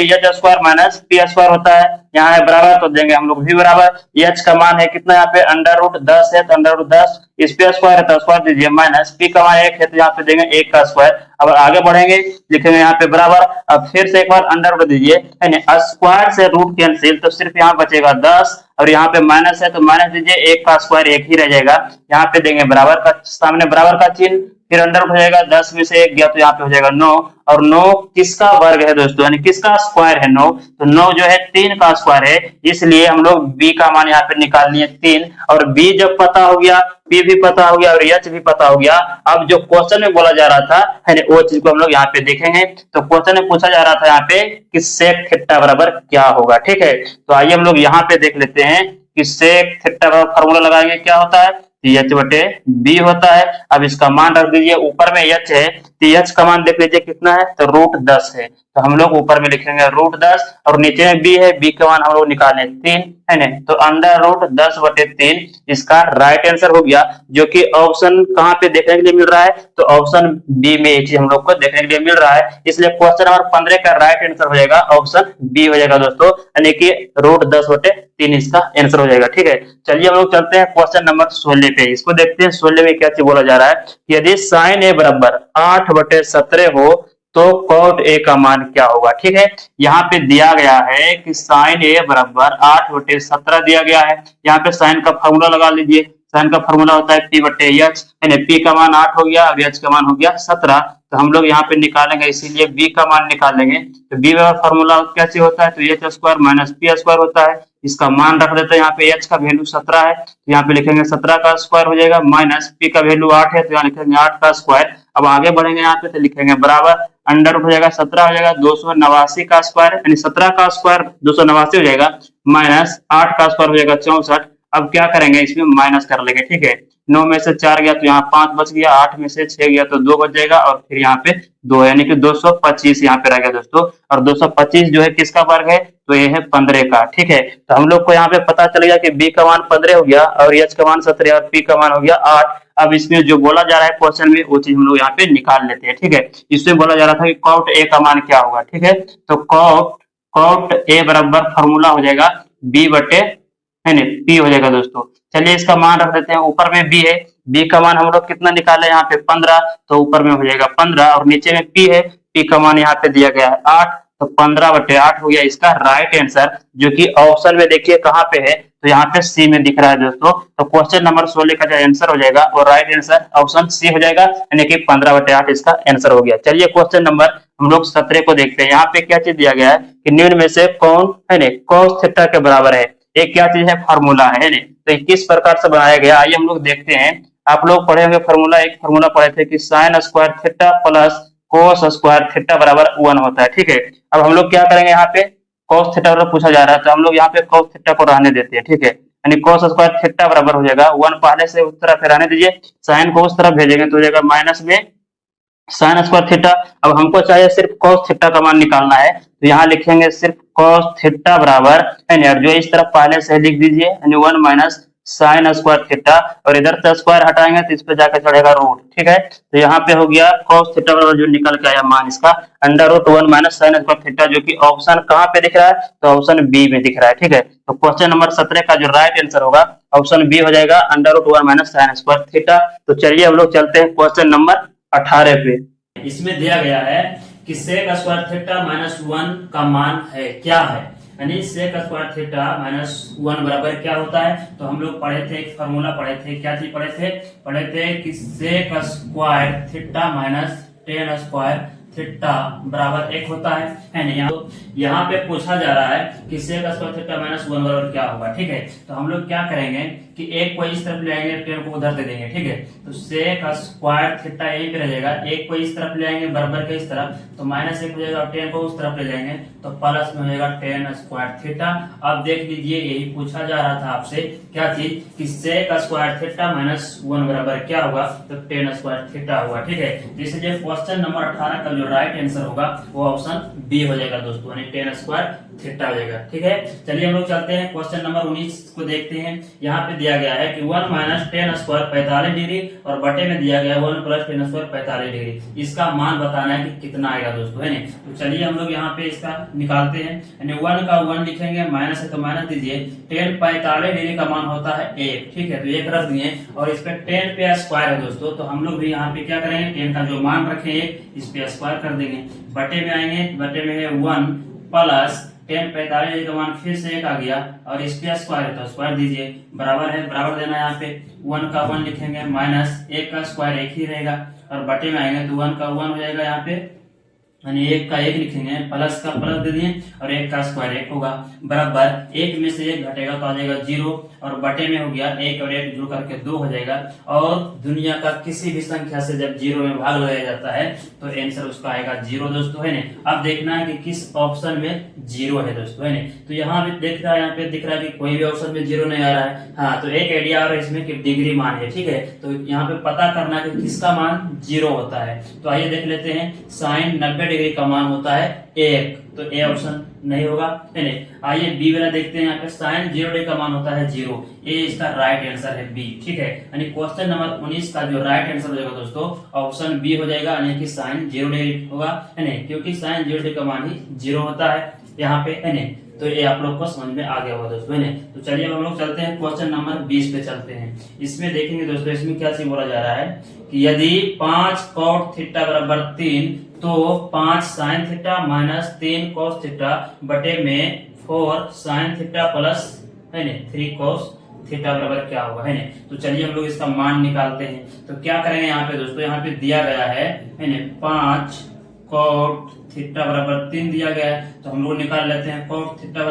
S1: - p² होता है। यहाँ है बराबर तो देंगे हम लोग भी बराबर, एच का मान है कितना यहाँ पे √10 है, तो √10 इस पे स्क्वायर है तो स्क्वायर दीजिए, माइनस पी का मान 1 है तो यहाँ पे देंगे 1 का स्क्वायर। अब आगे बढ़ेंगे लिखेंगे यहाँ पे बराबर, अब फिर से एक बार अंडर दीजिए, है ना, स्क्वायर से रूट कैंसिल तो सिर्फ यहाँ बचेगा 10 और यहाँ पे माइनस है तो माइनस दीजिए, 1 का स्क्वायर 1 ही रह जाएगा। यहाँ पे देंगे बराबर का, सामने बराबर का चिन्ह, फिर अंडर हो जाएगा, 10 में से 1 गया तो यहाँ पे हो जाएगा 9, और 9 किसका वर्ग है दोस्तों, यानी किसका स्क्वायर है 9, तो 9 जो है 3 का स्क्वायर है, इसलिए हम लोग b का मान यहाँ पे निकाल लिए 3, और b जब पता हो गया, p भी पता हो गया और h भी पता हो गया। अब जो क्वेश्चन में बोला जा रहा था है ना, वो चीज को हम लोग यहाँ पे देखेंगे। तो क्वेश्चन में पूछा जा रहा था यहाँ पे कि सेक थीटा बराबर क्या होगा, ठीक है। तो आइए हम लोग यहाँ पे देख लेते हैं कि सेक थीटा बराबर फार्मूला लगाएंगे, क्या होता है एच बटे बी होता है। अब इसका मान रख दीजिए, ऊपर में एच है तो एच का मान देख लीजिए कितना है, तो √10 है, तो हम लोग ऊपर में लिखेंगे √10 और नीचे में बी है, बी का मान हम लोग निकालें 3, है ना। तो √10/3 इसका राइट आंसर हो गया, जो कि ऑप्शन कहाँ पे देखने के लिए मिल रहा है, तो ऑप्शन बी में ये चीज हम लोग को देखने के लिए मिल रहा है। इसलिए क्वेश्चन नंबर 15 का राइट आंसर हो जाएगा ऑप्शन बी हो जाएगा दोस्तों, यानी कि √10/3 इसका आंसर हो जाएगा, ठीक है। चलिए हम लोग चलते हैं क्वेश्चन नंबर 16 पे। इसको देखते हैं 16 में क्या चीज बोला जा रहा है, यदि साइन ए बराबर 8/17 हो तो cot a का मान क्या होगा, ठीक है। यहाँ पे दिया गया है कि साइन ए बराबर 8/17 दिया गया है। यहाँ पे साइन का फॉर्मूला लगा लीजिए, साइन का फॉर्मूला होता है p/h, यानी p का मान 8 हो गया और h का मान हो गया 17, तो हम लोग यहाँ पे निकालेंगे, इसीलिए b का मान निकालेंगे। तो b बराबर फॉर्मूला कैसे होता है, तो h² - p² होता है। इसका मान रख देते हैं, यहाँ पे h का वैल्यू 17 है तो यहाँ पे लिखेंगे 17 का स्क्वायर हो जाएगा, माइनस p का वैल्यू 8 है तो यहाँ लिखेंगे 8 का स्क्वायर। अब आगे बढ़ेंगे यहाँ पे तो लिखेंगे बराबर, अंडर हो जाएगा 17 हो जाएगा 289 का स्क्वायर, यानी 17 का स्क्वायर 289 हो जाएगा, माइनस 8 का स्क्वायर हो जाएगा 64। अब क्या करेंगे इसमें माइनस कर लेंगे, ठीक है। 9 में से 4 गया तो यहाँ 5 बच गया, 8 में से 6 गया तो 2 बच जाएगा और फिर यहाँ पे 2 यानी कि 225 यहाँ पे रह गया दोस्तों। और 225 जो है किसका वर्ग है, तो ये है 15 का। ठीक है, तो हम लोग को यहाँ पे पता चल गया कि बी का मान 15 हो गया और एच का मान 17 और पी का मान हो गया 8। अब इसमें जो बोला जा रहा है क्वेश्चन में वो चीज हम लोग यहाँ पे निकाल लेते हैं। ठीक है, इसमें बोला जा रहा था कि कॉट ए का मान क्या होगा। ठीक है, तो कॉट ए बराबर फॉर्मूला हो जाएगा बी बटे है ना पी हो जाएगा दोस्तों। चलिए इसका मान रख देते हैं, ऊपर में बी है, बी का मान हम लोग कितना निकाले यहाँ पे 15, तो ऊपर में हो जाएगा 15 और नीचे में पी है, पी का मान यहाँ पे दिया गया है 8, तो 15/8 हो गया इसका राइट आंसर, जो कि ऑप्शन में देखिए कहाँ पे है, तो यहाँ पे सी में दिख रहा है दोस्तों। तो क्वेश्चन नंबर 16 का जो आंसर हो जाएगा वो राइट आंसर ऑप्शन सी हो जाएगा, यानी कि 15/8 इसका आंसर हो गया। चलिए क्वेश्चन नंबर हम लोग 17 को देखते हैं। यहाँ पे क्या चीज दिया गया है कि निम्न में से कौन है ना cos थीटा के बराबर है। एक क्या चीज है, फार्मूला है ना, तो ये किस प्रकार से बनाया गया आइए हम लोग देखते हैं। आप लोग पढ़े होंगे फार्मूला, एक फार्मूला पढ़े थे कि sine square theta plus cos square theta बराबर 1 होता है। ठीक है, अब हम लोग क्या करेंगे, यहाँ पे cos थीटा बराबर पूछा जा रहा है तो हम लोग यहाँ पे cos थीटा को रहने देते हैं। ठीक है, यानी cos स्क्वायर थीटा बराबर हो जाएगा 1, पहले से उस तरफ रहने दीजिए, साइन को उस तरफ भेजेंगे तो हो जाएगा माइनस में साइन स्क्वायर थीटा। अब हमको चाहिए सिर्फ cos थीटा का मान निकालना है, तो यहाँ लिखेंगे सिर्फ cos थीटा बराबर है ना, जो इस तरफ पहले से लिख दीजिए यानी 1 माइनस साइन स्क्वायर थीटा, और इधर से स्क्वायर हटाएंगे तो इस पे जाकर चढ़ेगा रूट। ठीक है, तो यहाँ पे हो गया cos थीटा बराबर जो निकल के आया मान इसका √1 माइनस साइन स्क्वायर थीटा, जो कि ऑप्शन कहाँ पे दिख रहा है, तो ऑप्शन बी में दिख रहा है। ठीक है, तो क्वेश्चन नंबर 17 का जो राइट आंसर होगा ऑप्शन बी हो जाएगा √1 माइनस साइन स्क्वायर थीटा। तो चलिए हम लोग चलते हैं क्वेश्चन नंबर 18 पे।
S2: इसमें दिया गया है कि सेक स्क्वायर थीटा -1 का मान है क्या है, यानी सेक स्क्वायर थीटा -1 बराबर क्या होता है। तो हम लोग पढ़े थे, एक फॉर्मूला पढ़े थे, क्या चीज पढ़े थे कि sec square theta minus tan square theta बराबर 1 होता है ना। तो यहाँ पे पूछा जा रहा है कि सेक स्क्वायर थीटा -1 बराबर क्या होगा। ठीक है, तो हम लोग क्या करेंगे कि एक को इस तरफ ले आएंगे, टेन को उधर दे देंगे। ठीक है, तो सेक स्क्वायर थीटा यहीं पे रह जाएगा, एक को इस तरफ ले आएंगे बराबर के इस तरफ, तो -1 हो जाएगा, और टेन को उस तरफ ले जाएंगे तो प्लस में हो जाएगा टेन स्क्वायर थीटा। अब देख लीजिए यही पूछा जा रहा था आपसे, क्या चीज कि सेक स्क्वायर थीटा -1 बराबर क्या होगा, तो टेन स्क्वायर थीटा होगा। ठीक है, इसलिए क्वेश्चन नंबर 18 का जो राइट आंसर होगा वो ऑप्शन बी हो जाएगा दोस्तों, यानी टेन स्क्वायर थीटा हो जाएगा। ठीक है, चलिए हम लोग चलते हैं क्वेश्चन नंबर 19 को देखते हैं। यहाँ पे दिया गया है कि 1 माइनस टेन स्क्वायर 45 डिग्री और बटे में दिया गया है 1 प्लस टेन स्क्वायर 45 डिग्री। इसका मान बताना है कि कितना आएगा दोस्तों, है ना। तो चलिए हम लोग यहाँ पे इसका निकालते हैं, यानी 1 का 1 लिखेंगे, माइनस है तो माइनस दीजिए, टेन 45 डिग्री का मान होता है 1। ठीक है, तो 1 रख दिए और इस पे 10 पे स्क्वायर है दोस्तों, तो हम लोग भी यहाँ पे क्या करेंगे, 10 का जो मान रखे 1 इस पे स्क्वायर कर देंगे, बटे में आएंगे, बटे में है 1 प्लस 10 45 का मान फिर से 1 आ गया और इस पे स्क्वायर है तो स्क्वायर दीजिए, बराबर है, बराबर देना है। यहाँ पे 1 का 1 लिखेंगे, माइनस 1 का स्क्वायर 1 ही रहेगा, और बटे में आएंगे तो 1 का 1 हो जाएगा, यहाँ पे यानी 1 का 1 लिखेंगे, प्लस का प्लस दे दिए और 1 का स्क्वायर 1 होगा, बराबर 1 में से 1 घटेगा तो आ जाएगा 0, और बटे में हो गया 1 और 1 जुड़ करके 2 हो जाएगा। और दुनिया का किसी भी संख्या से जब 0 में भाग लगाया जाता है तो आंसर उसका आएगा 0 दोस्तों, है ना। अब देखना है कि किस ऑप्शन में 0 है दोस्तों, है ना। तो यहाँ पे देख रहा है, यहाँ पे दिख रहा है कि कोई भी ऑप्शन में 0 नहीं आ रहा है। हाँ, तो एक आइडिया और इसमें कि डिग्री मान है। ठीक है, तो यहाँ पे पता करना है कि किसका मान 0 होता है। तो आइए देख लेते हैं, साइन 90 डिग्री का मान होता है 1, तो ए ऑप्शन नहीं होगा, है ना। आइए बी वाला देखते हैं, यहाँ पे साइन 0 डिग्री का मान होता है 0, ए इसका राइट आंसर है बी। ठीक है, यानी क्वेश्चन नंबर 19 का जो राइट आंसर हो जाएगा दोस्तों ऑप्शन बी हो जाएगा, यानी कि साइन 0 डिग्री होगा, है ना, क्योंकि साइन 0 डिग्री का मान ही 0 होता है यहाँ पे, है ना। तो ये आप लोग को समझ में आ गया होगा दोस्तों, है ना। तो चलिए हम लोग चलते हैं क्वेश्चन नंबर 20 पे चलते हैं। इसमें देखेंगे दोस्तों, इसमें क्या चीज बोला जा रहा है कि यदि 5 cot थीटा बराबर 3 तो 5 sine theta minus 3 cos theta बटे में 4 साइन थीटा प्लस, है ना, 3 cos थीटा बराबर क्या होगा, है ना। तो चलिए हम लोग इसका मान निकालते हैं। तो क्या करेंगे यहाँ पे दोस्तों, यहाँ पे दिया गया है ना 5 cot थीटा बराबर 3 दिया गया है, तो हम लोग निकाल लेते हैं। cot थीटा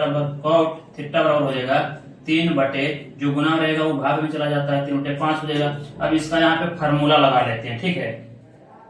S2: बराबर हो जाएगा 3 बटे जो गुना रहेगा वो भाग में चला जाता है, 3 बटे 5 हो जाएगा। अब इसका यहाँ पे फार्मूला लगा लेते हैं। ठीक है,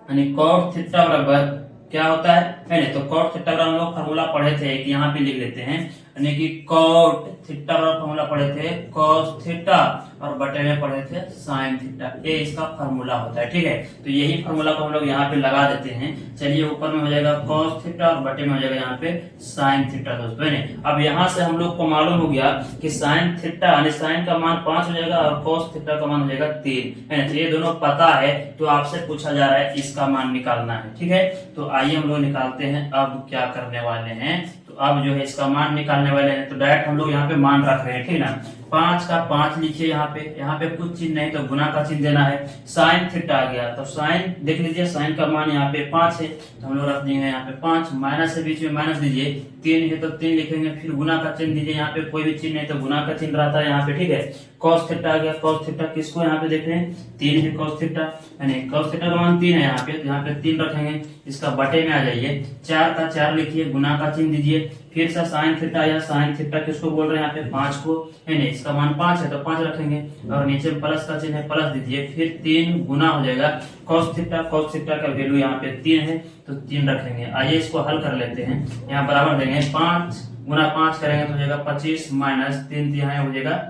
S2: यानी cot थीटा बराबर क्या होता है ना। तो cot थीटा बराबर हम लोग फार्मूला पढ़े थे कि यहाँ पे लिख लेते हैं, यानी कि कॉट थीटा का फॉर्मूला पढ़े थे कॉस थीटा और बटे में पढ़े थे साइन थीटा। ये इसका फॉर्मूला होता है, ठीक है। तो यही फॉर्मूला को हम लोग यहाँ पे लगा देते हैं। चलिए ऊपर में हो जाएगा कॉस थीटा और बटे में हो जाएगा यहाँ पे साइन थीटा दोस्तों, है ना। अब यहाँ से हम लोग को मालूम हो गया कि साइन थीटा यानी साइन का मान 5 हो जाएगा और कॉस थीटा का मान हो जाएगा 3, है ना। तो ये दोनों पता है, तो आपसे पूछा जा रहा है इसका मान निकालना है, ठीक है। तो आइए हम लोग निकालते हैं। अब क्या करने वाले हैं, तो अब जो है इसका मान निकालने वाले हैं। तो डायरेक्ट हम लोग यहाँ पे मान रख रहे हैं, ठीक ना। 5 का 5 लिखिए यहाँ पे कुछ चिन्ह नहीं तो गुना का चिन्ह देना है। साइन थीटा आ गया, तो साइन देख लीजिए, साइन का मान यहाँ पे 5 है, तो हम लोग रख देंगे यहाँ पे 5। माइनस है, बीच में माइनस दीजिए, 3 है तो 3 लिखेंगे, फिर गुना का चिन्ह दीजिए। यहाँ पे कोई भी चिन्ह नहीं तो गुना का चिन्ह रहता है यहाँ पे, ठीक है। कॉस थीटा आ गया, कॉस थीटा किसको यहाँ पे देख रहे हैं, 3 है कॉस थीटा, यानी कॉस थीटा का मान 3 है यहाँ पे, तो यहाँ पे 3 रखेंगे। इसका बटे में आ जाइए, 4 का 4 लिखिए, गुना का चिन्ह दीजिए, फिर से साइन थीटा या साइन थीटा किसको बोल रहे हैं यहाँ पे 5 को, है नहीं। इसका मान 5 है तो 5 रखेंगे और नीचे प्लस का चिन्ह है, प्लस दीजिए, फिर 3 गुना हो जाएगा कॉस थीटा का वैल्यू यहाँ पे 3 है तो 3 रखेंगे। आइए इसको हल कर लेते हैं। यहाँ बराबर देंगे, 5 गुना 5 करेंगे तो हो जाएगा 25 माइनस 3 यहाँ हो जाएगा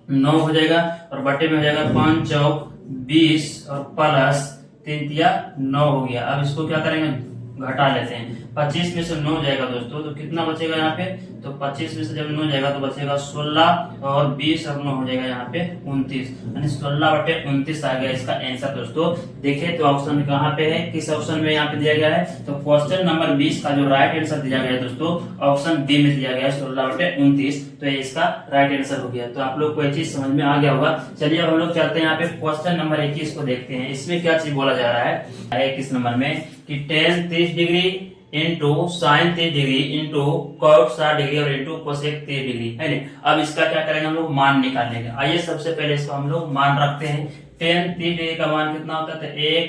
S2: 9 हो जाएगा और बटे में हो जाएगा 5 चौक 20 और प्लस 3 तिया 9 हो गया। अब इसको क्या करेंगे, घटा लेते हैं। 25 में से 9 जाएगा दोस्तों, तो कितना बचेगा यहाँ पे, तो 25 में से जब 9 जाएगा तो बचेगा 16 और 20 और 9 हो जाएगा यहाँ पे 29, यानी 16/29 आ गया इसका आंसर दोस्तों। देखिए तो ऑप्शन कहाँ पे है, किस ऑप्शन में यहाँ पे दिया गया है, तो क्वेश्चन नंबर 20 का जो राइट आंसर दिया गया है दोस्तों, ऑप्शन बी में दिया गया है 16/29। तो ये इसका राइट आंसर हो गया। तो आप लोग को ये चीज समझ में आ गया होगा। चलिए अब हम लोग चलते हैं यहाँ पे क्वेश्चन नंबर 21 को देखते हैं। इसमें क्या चीज बोला जा रहा है 21 नंबर में कि tan 30 degree into sine 30 degree into cot 60 degree और इंटू कोसेक 30 डिग्री, है ना। अब इसका क्या करेंगे हम लोग, मान निकालेंगे। आइए सबसे पहले इसको हम लोग मान रखते हैं। tan 30 डिग्री का मान कितना होता है, तो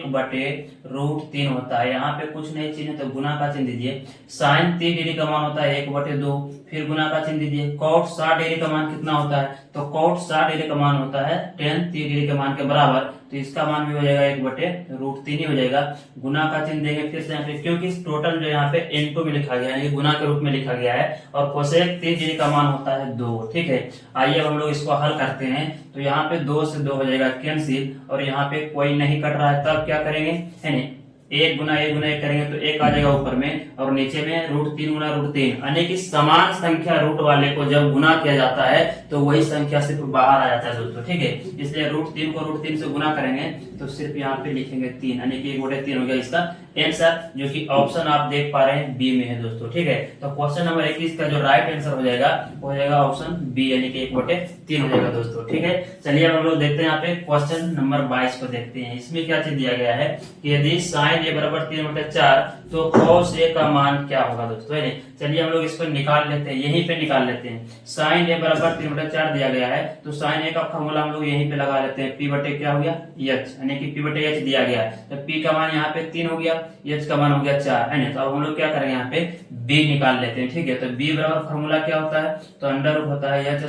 S2: 1/√3 होता है। यहाँ पे कुछ नहीं चिन्ह तो गुना का चिन्ह दीजिए। साइन 30 डिग्री का मान होता है 1/2, फिर गुना का चिन्ह दीजिए। कॉट 60 डिग्री का मान कितना होता है, तो कॉट 60 डिग्री का मान होता है tan 30 डिग्री के मान के बराबर, तो इसका मान भी हो जाएगा 1/√3 ही हो जाएगा। गुना का चिन्ह देंगे फिर से यहाँ पे, क्योंकि टोटल जो यहाँ पे इनटू में लिखा गया है, गुना के रूप में लिखा गया है, और कोसेक 30 डिग्री का मान होता है 2, ठीक है। आइए अब हम लोग इसको हल करते हैं। तो यहाँ पे 2 से 2 हो जाएगा कैंसिल, और यहाँ पे कोई नहीं कट रहा है, तब क्या करेंगे, है नहीं, 1 गुना 1 गुना 1 करेंगे तो 1 आ जाएगा ऊपर में, और नीचे में √3 गुना √3, यानी कि समान संख्या रूट वाले को जब गुना किया जाता है तो वही संख्या सिर्फ बाहर आ जाता है दोस्तों, ठीक है। इसलिए √3 को √3 से गुना करेंगे तो सिर्फ यहाँ पे लिखेंगे 3, यानी कि 1/3 हो गया इसका आंसर, जो कि ऑप्शन आप देख पा रहे हैं बी में है दोस्तों, ठीक है। तो क्वेश्चन नंबर 21 का जो राइट आंसर हो जाएगा वो हो जाएगा ऑप्शन बी, यानी कि 1/3 हो जाएगा दोस्तों, ठीक है। चलिए अब हम लोग देखते हैं यहाँ पे क्वेश्चन नंबर 22 को देखते हैं। इसमें क्या चीज दिया गया है कि यदि साइन a = 3/4 तो cos a का मान क्या होगा दोस्तों, है। चलिए हम लोग इसको निकाल लेते हैं, यहीं पे निकाल लेते हैं। साइन a = 3/4 दिया गया है, तो साइन a का फॉर्मूला हम लोग यहीं पे लगा लेते हैं। p बटे क्या हो गया, h, यानी कि p बटे h दिया गया है, तो p का मान यहाँ पे 3 हो गया, h का मान हो गया 4, है ना। तो अब हम लोग क्या करेंगे, यहाँ पे b निकाल लेते हैं, ठीक है। तो b बराबर फॉर्मूला क्या होता है, तो अंडर होता है h²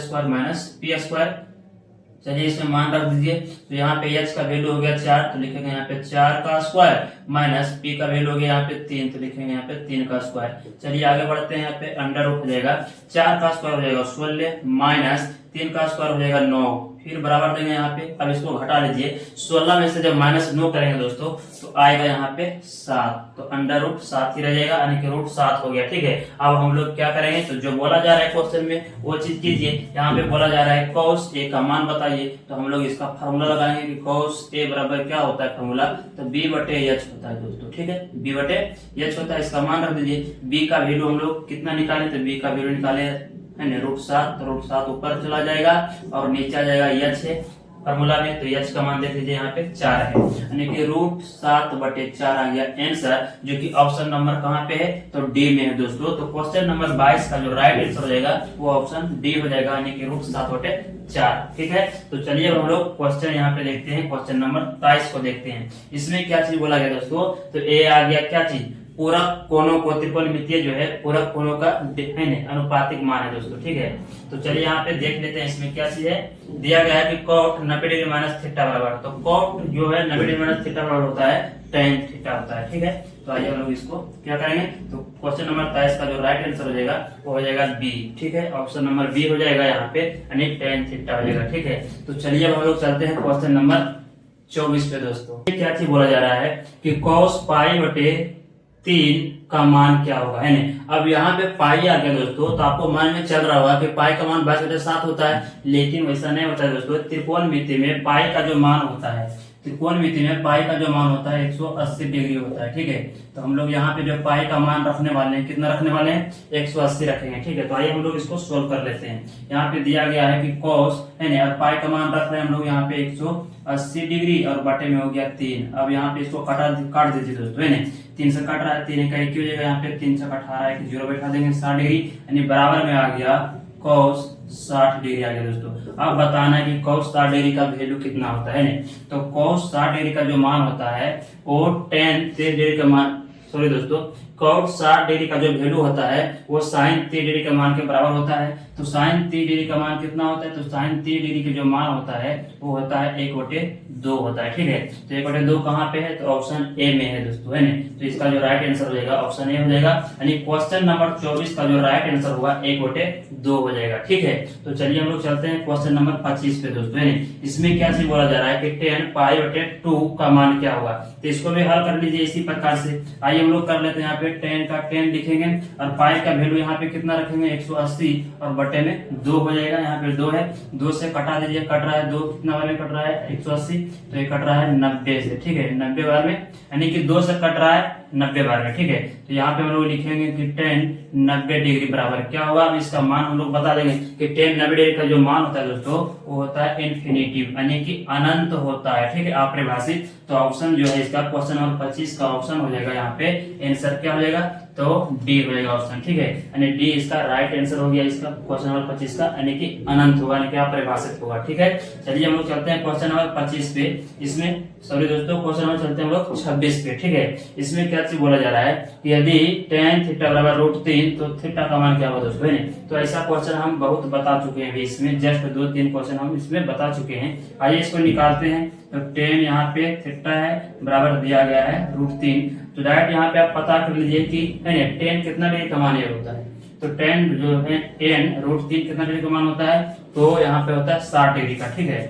S2: - p²। चलिए इसमें मान रख दीजिए। तो यहाँ पे h का वैल्यू हो गया 4, तो लिखेंगे यहाँ पे 4 का स्क्वायर माइनस p का वैल्यू हो गया यहाँ पे 3, तो लिखेंगे यहाँ पे 3 का स्क्वायर। चलिए आगे बढ़ते हैं, यहाँ पे अंडर हो जाएगा, 4 का स्क्वायर हो जाएगा 16 माइनस 3 का स्क्वायर हो जाएगा 9, फिर बराबर देंगे यहाँ पे। अब इसको घटा लीजिए, 16 में से जब -9 करेंगे दोस्तों तो आएगा यहाँ पे 7, तो अंडर√7 ही रह जाएगा, यानी कि √7 हो गया, ठीक है। अब हम लोग क्या करेंगे, तो जो बोला जा रहा है क्वेश्चन में वो चीज कीजिए। यहाँ पे बोला जा रहा है cos a का मान बताइए, तो हम लोग इसका फॉर्मूला लगाएंगे कि cos a बराबर क्या होता है फॉर्मूला, तो b/h होता है दोस्तों, ठीक है। b/h होता है, इसका मान रख दीजिए। b का वैल्यू हम लोग कितना निकाले, तो b का वैल्यू निकाले है √7, तो √7 ऊपर चला जाएगा और नीचे आ जाएगा h है फॉर्मूला में, तो h का मान देख लीजिए यहाँ पे 4 है, यानी कि √7/4 आ गया आंसर, जो कि ऑप्शन नंबर कहाँ पे है, तो डी में है दोस्तों। तो क्वेश्चन नंबर 22 का जो राइट आंसर हो जाएगा वो ऑप्शन डी हो जाएगा, यानी कि √7/4, ठीक है। तो चलिए अब हम लोग क्वेश्चन यहाँ पे देखते हैं, क्वेश्चन नंबर 23 को देखते हैं। इसमें क्या चीज बोला गया दोस्तों, तो ए आ गया क्या चीज, पूरक कोणों को त्रिकोणमितीय जो है पूरक कोणों का अनुपातिक मान है दोस्तों, ठीक है। तो चलिए यहाँ पे देख लेते हैं इसमें क्या चीज है। दिया गया है कि cot 90 डिग्री - थीटा बराबर, तो cot जो है 90 डिग्री - थीटा बराबर होता है टेन थीटा होता है। ठीक है, तो आइए हम लोग इसको क्या करेंगे, तो क्वेश्चन नंबर 23 का जो राइट आंसर हो जाएगा वो हो जाएगा बी। ठीक है, ऑप्शन नंबर बी हो जाएगा यहाँ पे, यानी टेन थीटा हो जाएगा। ठीक है, तो चलिए अब हम लोग चलते हैं क्वेश्चन नंबर 24 पे। दोस्तों क्या चीज बोला जा रहा है कि cos पाई बटे 3 का मान क्या होगा, है ना। अब यहाँ पे पाई आ गया दोस्तों, तो आपको मन में चल रहा होगा कि पाई का मान 22/7 होता है, लेकिन वैसा नहीं होता है दोस्तों। त्रिकोणमिति में पाई का जो मान होता है, त्रिकोणमिति में पाई का जो मान होता है 180 डिग्री होता है। ठीक है, तो हम लोग यहाँ पे जो पाई का मान रखने वाले हैं, कितना रखने वाले हैं, 180 रखेंगे। ठीक है, तो आइए हम लोग इसको सोल्व कर लेते हैं। यहाँ पे दिया गया है कि cos है ना, और पाई का मान रख रहे हैं हम लोग यहाँ पे 180 डिग्री और बटे में हो गया 3। अब यहाँ पे इसको काट दीजिए दोस्तों, है ना। 3 से कट रहा है, 3 का 1 हो जाएगा, यहाँ पे 3 से 18 एक 0 बैठा देंगे, 60 डिग्री, यानी बराबर में आ गया cos 60 डिग्री आ गया दोस्तों। अब बताना है कि cos 60 डिग्री का वैल्यू कितना होता है ना। तो cos 60 डिग्री का जो मान होता है वो tan 30 डिग्री का मान, सॉरी दोस्तों, cos 60 डिग्री का जो वैल्यू होता है वो sin 30 डिग्री के मान के बराबर होता है। तो sin 30 डिग्री का मान कितना होता है, तो sin 30 डिग्री का जो मान होता है वो होता है 1/2 होता है। ठीक है, तो 1/2 कहाँ पे है, तो ऑप्शन ए में है दोस्तों, है ना। तो इसका जो राइट आंसर हो जाएगा ऑप्शन ए हो जाएगा, यानी क्वेश्चन नंबर 24 का जो राइट आंसर होगा 1/2 हो जाएगा। ठीक है, तो चलिए हम लोग चलते हैं क्वेश्चन नंबर 25 पे दोस्तों, है ना। इसमें क्या चीज बोला जा रहा है कि tan π/2 का मान क्या होगा, तो इसको भी हल कर लीजिए इसी प्रकार से। आइए हम लोग कर लेते हैं। यहाँ पे tan का tan लिखेंगे और पाई का वैल्यू यहाँ पे कितना रखेंगे, 180 और बटे में 2 हो जाएगा। यहाँ पे 2 है, 2 से कटा दीजिए, कट रहा है 2 कितना बार में कट रहा है, 180, तो ये कट रहा है 90 से। ठीक है, 90 बार में, यानी कि 2 से कट रहा है 90 बार में। ठीक है, तो यहाँ पे हम लोग लिखेंगे कि tan 90 डिग्री बराबर क्या होगा। अब इसका मान हम लोग बता देंगे कि tan 90 डिग्री का जो मान होता है दोस्तों वो होता है इन्फिनिटिव, यानी कि अनंत होता है। ठीक है, अपरिभाषित। तो ऑप्शन जो है इसका क्वेश्चन नंबर 25 का ऑप्शन हो जाएगा, यहाँ पे आंसर क्या हो जाएगा, तो डी हो जाएगा ऑप्शन। ठीक है, यानी डी इसका राइट आंसर हो गया इसका क्वेश्चन नंबर 25 का, यानी कि अनंत होगा, यानी कि अपरिभाषित होगा। ठीक है, चलिए हम लोग चलते हैं क्वेश्चन नंबर 25 पे। इसमें सॉरी दोस्तों, क्वेश्चन नंबर चलते हैं हम लोग 26 पे। ठीक है, इसमें क्या चीज बोला जा रहा है कि यदि tan थीटा बराबर √3 तो थीटा का मान क्या होगा दोस्तों, है ना। तो ऐसा क्वेश्चन हम बहुत बता चुके हैं, इसमें जस्ट 2-3 क्वेश्चन हम इसमें बता चुके हैं। आइए इसको निकालते हैं। तो tan यहाँ पे थीटा है बराबर दिया गया है √3, तो डायरेक्ट यहाँ पे आप पता कर लीजिए कि है ना tan कितना डिग्री का मान होता है। तो tan जो है tan √3 कितना डिग्री का मान होता है, तो यहाँ पे होता है 60 डिग्री का। ठीक है,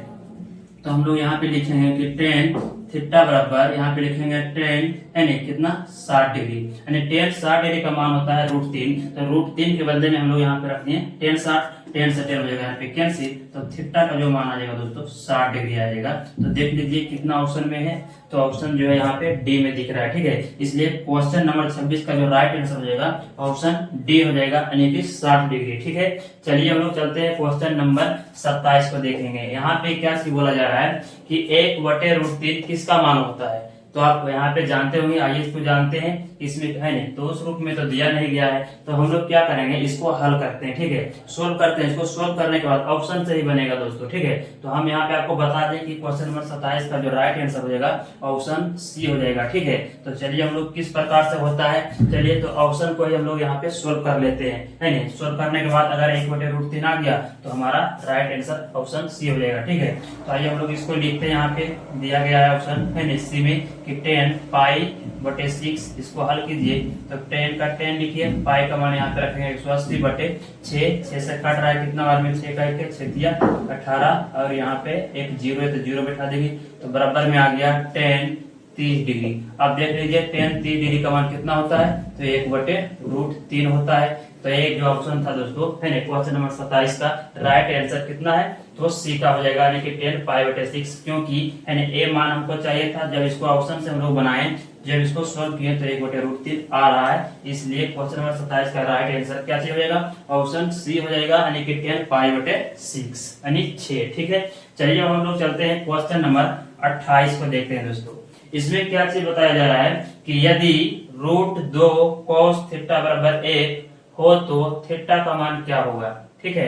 S2: तो हम लोग यहाँ पे लिखेंगे कि tan थीटा बराबर, यहाँ पे लिखेंगे tan है ना कितना 60 डिग्री, यानी tan 60 डिग्री का मान होता है √3। तो √3 के बदले में हम लोग यहाँ पे रखते हैं tan 60, tan से tan हो जाएगा यहाँ पे कैंसिल, तो थीटा का जो मान आ जाएगा दोस्तों 60 डिग्री आ जाएगा। तो देख लीजिए कितना ऑप्शन में है, तो ऑप्शन जो है यहाँ पे डी में दिख रहा है। ठीक है, इसलिए क्वेश्चन नंबर 26 का जो राइट आंसर हो जाएगा ऑप्शन डी हो जाएगा, यानी कि 60 डिग्री। ठीक है, चलिए हम लोग चलते हैं क्वेश्चन नंबर 27 को देखेंगे। यहाँ पे क्या चीज बोला जा रहा है कि 1/√3 किसका मान होता है, तो आप यहाँ पे जानते होंगे, आइए इसको जानते हैं। इसमें है नहीं तो उस रूप में तो दिया नहीं गया है, तो हम लोग क्या करेंगे, इसको हल करते हैं। ठीक है, सोल्व करते हैं। इसको सोल्व करने के बाद ऑप्शन से ही बनेगा दोस्तों। ठीक है, तो हम यहाँ पे आपको बता दें कि क्वेश्चन नंबर 27 का जो राइट आंसर हो जाएगा ऑप्शन सी हो जाएगा। ठीक है, तो चलिए हम लोग किस प्रकार से होता है, चलिए तो ऑप्शन को ही हम लोग यहाँ पे सोल्व कर लेते हैं, है नहीं। सोल्व करने के बाद अगर 1/√3 आ गया तो हमारा राइट आंसर ऑप्शन सी हो जाएगा। ठीक है, तो आइए हम लोग इसको लिखते हैं। यहाँ पे दिया गया है ऑप्शन है नहीं सी में कि tan π/6, इसको हल कीजिए। तो tan का tan लिखिए, पाई का मान यहाँ पे रखेंगे 180/6, 6 से कट रहा है कितना बार में, 6 का 1 6 दिया 18, और यहाँ पे एक 0 है तो 0 बैठा देगी, तो बराबर में आ गया tan 30 डिग्री। अब देख लीजिए tan 30 डिग्री का मान कितना होता है, तो 1/√3 होता है। तो एक जो ऑप्शन था दोस्तों है ना क्वेश्चन नंबर 27 का राइट आंसर कितना है, तो सी का हो जाएगा, यानी कि tan π/6, क्योंकि है ना ए मान हमको चाहिए था। जब इसको ऑप्शन से हम लोग बनाए, जब इसको सोल्व किए तो 1/√3 आ रहा है, इसलिए क्वेश्चन नंबर 27 का राइट आंसर क्या हो जाएगा, ऑप्शन सी हो जाएगा, यानी कि tan π/6 यानी 6। ठीक है, चलिए अब हम लोग चलते हैं क्वेश्चन नंबर 28 को देखते हैं दोस्तों। इसमें क्या चीज बताया जा रहा है कि यदि √2 cos थीटा बराबर 1 हो तो थीटा का मान क्या होगा। ठीक है,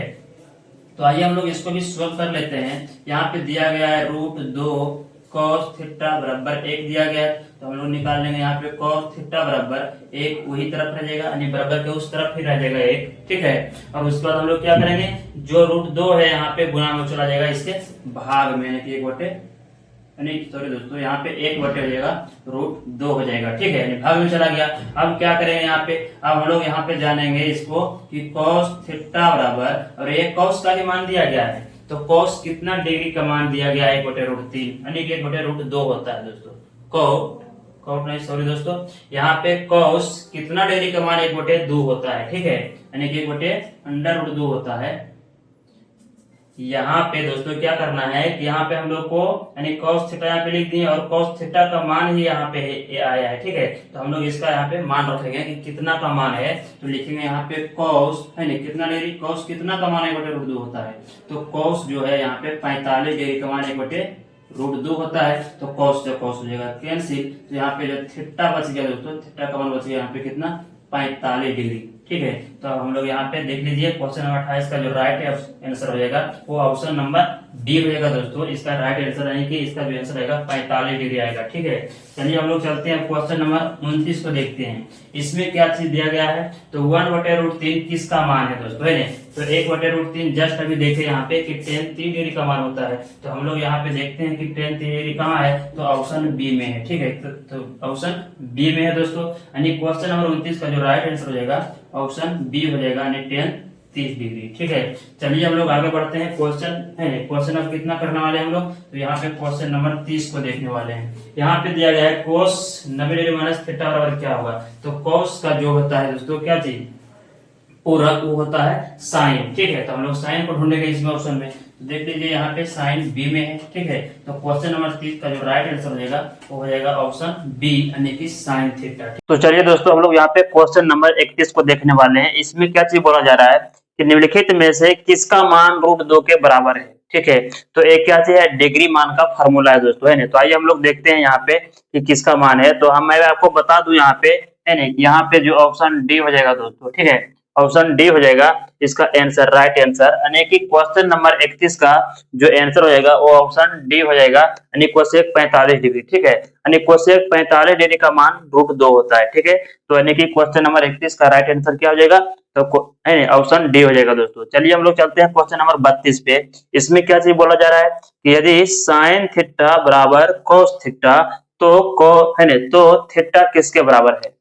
S2: तो आइए हम लोग इसको भी सोल्व कर लेते हैं। यहाँ पे दिया गया है √2 cos थीटा बराबर 1 दिया गया है, तो हम लोग निकाल लेंगे। यहाँ पे cos थीटा बराबर 1 वही तरफ रह जाएगा, यानी बराबर के उस तरफ ही रह जाएगा 1। ठीक है, और उसके बाद हम लोग क्या करेंगे, जो √2 है यहाँ पे गुणा में चला जाएगा इसके भाग में, यानी कि 1/2 यानी सॉरी दोस्तों, यहाँ पे 1 हो जाएगा √2 हो जाएगा, ठीक है, यानी भाग में चला गया। अब क्या करेंगे यहाँ पे, अब हम लोग यहाँ पे जानेंगे इसको कि cos थीटा बराबर, और ये cos का ही मान दिया गया है, तो cos कितना डिग्री का मान दिया गया है 1/√3, यानी कि 1/√2 होता है दोस्तों। cos नहीं सॉरी दोस्तों, यहाँ पे cos कितना डिग्री का मान 1/2 होता है, ठीक है, यानी कि 1/√2 होता है। यहाँ पे दोस्तों क्या करना है कि यहाँ पे हम लोग को यानी cos थीटा यहाँ पे लिख दिए, और cos थीटा का मान ही यहाँ पे आया है, ठीक है, तो हम लोग इसका यहाँ पे मान रखेंगे कि कितना का मान है, तो लिखेंगे यहाँ पे cos है ना, कितना डिग्री, cos कितना का मान 1/√2 होता है, तो cos जो है यहाँ पे 45 डिग्री का मान 1/√2 होता है, तो cos से cos हो जाएगा कैंसिल, तो यहाँ पे जो थीटा बच गया दोस्तों, थीटा का मान बच गया यहाँ पे कितना 45 डिग्री, ठीक है। तो हम लोग यहाँ पे देख लीजिए क्वेश्चन नंबर 28 का जो राइट आंसर हो जाएगा वो ऑप्शन नंबर डी हो जाएगा दोस्तों, इसका राइट आंसर यानी कि इसका जो आंसर आएगा 45 डिग्री आएगा, ठीक है। चलिए हम लोग चलते हैं क्वेश्चन नंबर 29 को देखते हैं, इसमें क्या चीज दिया गया है, तो 1/√3 किसका मान है दोस्तों, है ना, तो 1/√3 जस्ट अभी देखे यहाँ पे कि tan 3 डिग्री का मान होता है, तो हम लोग यहाँ पे देखते हैं कि tan 3 डिग्री कहाँ है, तो ऑप्शन बी में है, ठीक है, तो ऑप्शन बी में है दोस्तों, यानी क्वेश्चन नंबर 29 का जो राइट आंसर हो जाएगा ऑप्शन बी हो जाएगा, यानी tan 30 डिग्री, ठीक है। चलिए हम लोग आगे बढ़ते हैं, क्वेश्चन है क्वेश्चन अब कितना करने वाले हैं हम लोग, तो यहाँ पे क्वेश्चन नंबर 30 को देखने वाले हैं। यहाँ पे दिया गया है cos 90 डिग्री माइनस थीटा बराबर क्या होगा, तो cos का जो होता है दोस्तों क्या चीज, पूरक, वो होता है साइन, ठीक है, तो हम लोग साइन को ढूंढेंगे इसमें ऑप्शन में, तो देख लीजिए यहाँ पे साइन बी में है, ठीक है, तो क्वेश्चन नंबर 30 का जो राइट आंसर हो जाएगा वो हो जाएगा ऑप्शन बी, यानी कि साइन थीटा।
S1: तो चलिए दोस्तों हम लोग यहाँ पे क्वेश्चन नंबर 31 को देखने वाले हैं। इसमें क्या चीज बोला जा रहा है कि निम्नलिखित में से किसका मान √2 के बराबर है, ठीक है, तो एक क्या चीज है, डिग्री मान का फॉर्मूला है दोस्तों, है ना। तो आइए हम लोग देखते हैं यहाँ पे कि किसका मान है, तो मैं आपको बता दूं यहाँ पे, है ना, यहाँ पे जो ऑप्शन डी हो जाएगा दोस्तों, ठीक है, ऑप्शन डी हो जाएगा इसका आंसर, राइट आंसर, यानी कि क्वेश्चन नंबर 31 का जो आंसर हो जाएगा वो ऑप्शन डी हो जाएगा, यानी कोसेक 45 डिग्री, ठीक है, यानी कोसेक 45 डिग्री का मान √2 होता है, ठीक है, तो यानी कि क्वेश्चन नंबर 31 का राइट आंसर क्या हो जाएगा, तो ऑप्शन डी हो जाएगा दोस्तों। चलिए हम लोग चलते हैं क्वेश्चन नंबर 32 पे। इसमें क्या चीज बोला जा रहा है कि यदि साइन थीटा बराबर कोस थीटा, तो है ना, तो थीटा किसके बराबर है।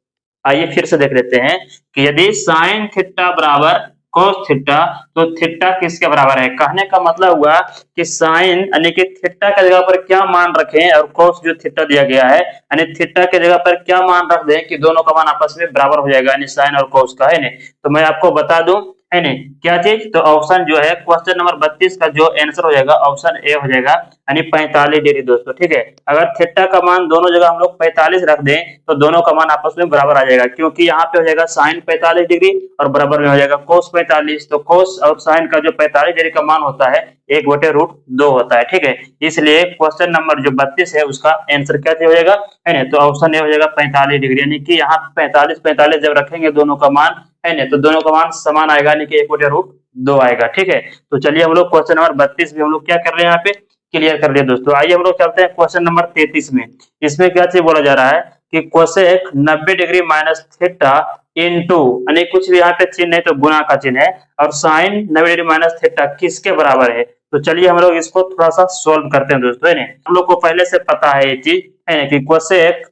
S1: आइए फिर से देख लेते हैं कि यदि साइन थीटा बराबर कोस थीटा, तो थीटा किसके बराबर है। कहने का मतलब हुआ कि साइन यानी कि थीटा की जगह पर क्या मान रखें, और कोस जो थीटा दिया गया है यानी थीटा की जगह पर क्या मान रख दें कि दोनों का मान आपस में बराबर हो जाएगा, यानी साइन और कोस का, है ना। तो मैं आपको बता दूं, है नहीं, क्या चीज, तो ऑप्शन जो है क्वेश्चन नंबर 32 का जो आंसर हो जाएगा ऑप्शन ए हो जाएगा, यानी 45 डिग्री दोस्तों, ठीक है। अगर थीटा का मान दोनों जगह हम लोग 45 रख दें तो दोनों का मान आपस में बराबर आ जाएगा, क्योंकि यहाँ पे हो जाएगा साइन 45 डिग्री और बराबर में हो जाएगा कोस 45, तो कोस और साइन का जो 45 डिग्री का मान होता है 1/√2 होता है, ठीक है। इसलिए क्वेश्चन नंबर जो 32 है उसका आंसर क्या हो जाएगा, है ना, तो ऑप्शन ए हो जाएगा 45 डिग्री, यानी कि यहाँ 45 जब रखेंगे दोनों का मान, है ना, तो दोनों का मान समान आएगा, यानी कि 1/√2 आएगा, ठीक है। तो चलिए हम लोग क्वेश्चन नंबर 32 भी हम लोग क्या कर रहे हैं, यहाँ पे क्लियर कर लिया दोस्तों। आइए हम लोग चलते हैं क्वेश्चन नंबर 33 में। इसमें क्या चीज बोला जा रहा है कि cosec 90 degree minus theta into, यानी कुछ भी यहाँ पे चिन्ह नहीं तो गुना का चिन्ह है, और साइन 90 डिग्री माइनस थीटा किसके बराबर है। तो चलिए हम लोग इसको थोड़ा सा सोल्व करते हैं दोस्तों, है ना। हम लोग को पहले से पता है ये चीज, है ना, कि कोसेक,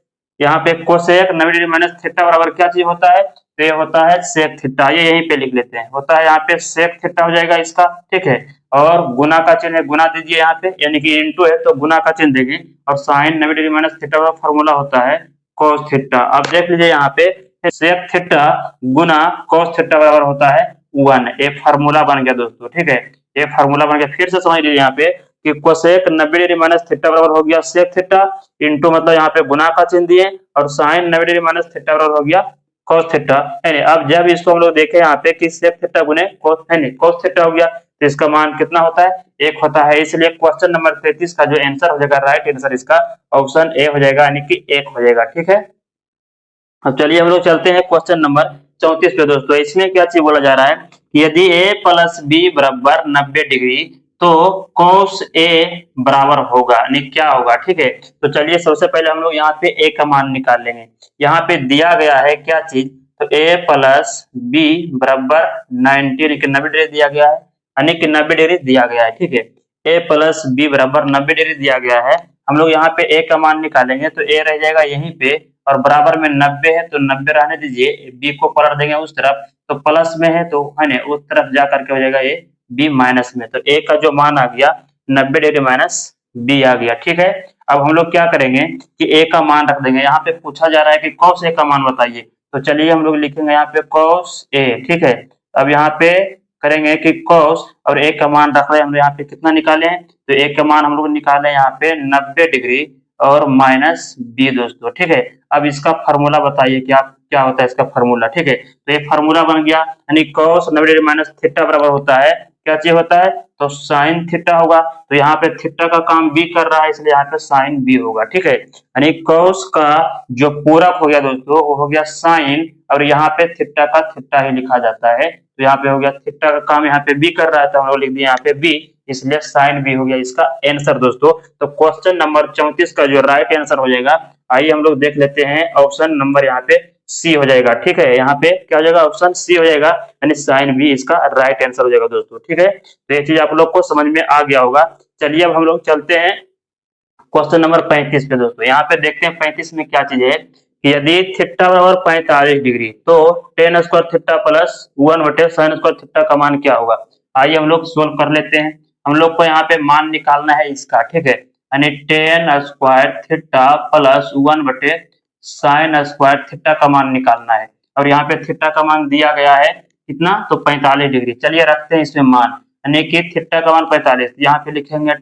S1: यहाँ पे कोसेक 90 डिग्री माइनस थीटा बराबर क्या चीज होता है, तो ये होता है सेक थीटा, ये यहीं पे लिख लेते हैं, होता है यहाँ पे सेक थीटा हो जाएगा इसका, ठीक है, और गुना का चिन्ह है, गुना दीजिए यहाँ पे, यानी कि इनटू है तो गुना का चिन्ह देंगे, और साइन 90 डिग्री माइनस थीटा का फॉर्मूला होता है कोस थीटा। अब देख लीजिए यहाँ पे सेक थीटा गुना कोस थीटा बराबर होता है 1, ये फार्मूला बन गया दोस्तों, ठीक है, ये फार्मूला बन गया। फिर से समझ लीजिए यहाँ पे कि कोसेक 90 डिग्री माइनस थीटा बराबर हो गया सेक थीटा, इनटू मतलब यहाँ पे गुना का चिन्ह दिए, और साइन 90 डिग्री माइनस थीटा बराबर हो गया कोस थीटा, है ना। अब जब इसको हम लोग देखें यहाँ पे कि सेक थीटा गुने कोस, है ना, कोस थीटा हो गया, तो इसका मान कितना होता है, 1 होता है। इसलिए क्वेश्चन नंबर 33 का जो आंसर हो जाएगा, राइट आंसर इसका ऑप्शन ए हो जाएगा, यानी कि 1 हो जाएगा, ठीक है। अब चलिए हम लोग चलते हैं क्वेश्चन नंबर 34 पे दोस्तों। इसमें क्या चीज बोला जा रहा है कि यदि a प्लस बी बराबर 90 डिग्री, तो cos a बराबर होगा, यानी क्या होगा, ठीक है। तो चलिए सबसे पहले हम लोग यहाँ पे a का मान निकाल लेंगे। यहाँ पे दिया गया है क्या चीज, तो a प्लस बी बराबर 90 डिग्री दिया गया है, यानी कि 90 डिग्री दिया गया है, ठीक है। a प्लस बी बराबर 90 डिग्री दिया गया है, हम लोग यहाँ पे ए का मान निकालेंगे तो ए रह जाएगा यहीं पे और बराबर में 90 है तो 90 रहने दीजिए, बी को पलट देंगे उस तरफ तो प्लस में है तो है ना उस तरफ जा करके हो जाएगा ये बी माइनस में, तो ए का जो मान आ गया 90 डिग्री माइनस बी आ गया। ठीक है, अब हम लोग क्या करेंगे कि ए का मान रख देंगे, यहाँ पे पूछा जा रहा है कि कॉस ए का मान बताइए, तो चलिए हम लोग लिखेंगे यहाँ पे कॉस ए। ठीक है, अब यहाँ पे करेंगे कि कॉस और ए का मान रख रहे हैं हम यहाँ पे कितना निकाले हैं, तो ए का मान हम लोग निकाले यहाँ पे 90 डिग्री और माइनस बी दोस्तों। ठीक है, अब इसका फार्मूला बताइए कि आप क्या होता है इसका फार्मूला। ठीक है, तो ये फार्मूला बन गया यानी cos 90 डिग्री माइनस थीटा बराबर होता है क्या चीज होता है, तो साइन थीटा होगा, तो यहाँ पे थीटा का काम बी कर रहा है इसलिए यहाँ पे साइन बी होगा। ठीक है, यानी cos का जो पूरक हो गया दोस्तों वो हो गया साइन और यहाँ पे थीटा का थीटा ही लिखा जाता है, तो यहाँ पे हो गया थीटा का काम यहाँ पे बी कर रहा है तो हम लोग लिख दिए यहाँ पे बी, इसलिए साइन बी हो गया इसका आंसर दोस्तों। तो क्वेश्चन नंबर 34 का जो राइट आंसर हो जाएगा, आइए हम लोग देख लेते हैं, ऑप्शन नंबर यहाँ पे सी हो जाएगा। ठीक है, यहाँ पे क्या हो जाएगा, ऑप्शन सी हो जाएगा यानी साइन बी इसका राइट आंसर हो जाएगा दोस्तों। ठीक है, तो ये चीज आप लोग को समझ में आ गया होगा। चलिए अब हम लोग चलते हैं क्वेश्चन नंबर 35 पे दोस्तों। यहाँ पे देखते हैं 35 में क्या चीज है कि यदि थीटा बराबर 45 डिग्री तो ten square theta plus 1/sin square theta का मान क्या होगा। आइए हम लोग सोल्व कर लेते हैं, हम लोग को यहाँ पे मान निकालना है इसका। ठीक है, यानी ten square theta plus 1/sin square theta का मान निकालना है और यहाँ पे थीटा का मान दिया गया है कितना, तो 45 डिग्री। चलिए रखते हैं इसमें मान, यानी कि थीटा का मान 45, यहाँ पे लिखेंगे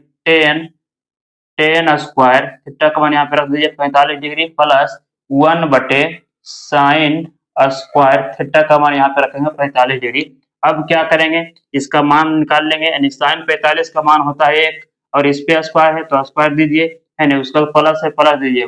S1: टेन स्क्वायर थीटा का मान यहाँ पे रख दीजिए 45 degree plus 1/sin square theta का मान यहाँ पे रखेंगे 45 डिग्री। अब क्या करेंगे, इसका मान निकाल लेंगे, यानी साइन 45 का मान होता है 1 और इस पे स्क्वायर है तो स्क्वायर दीजिए, है ना, उसका प्लस है प्लस दीजिए,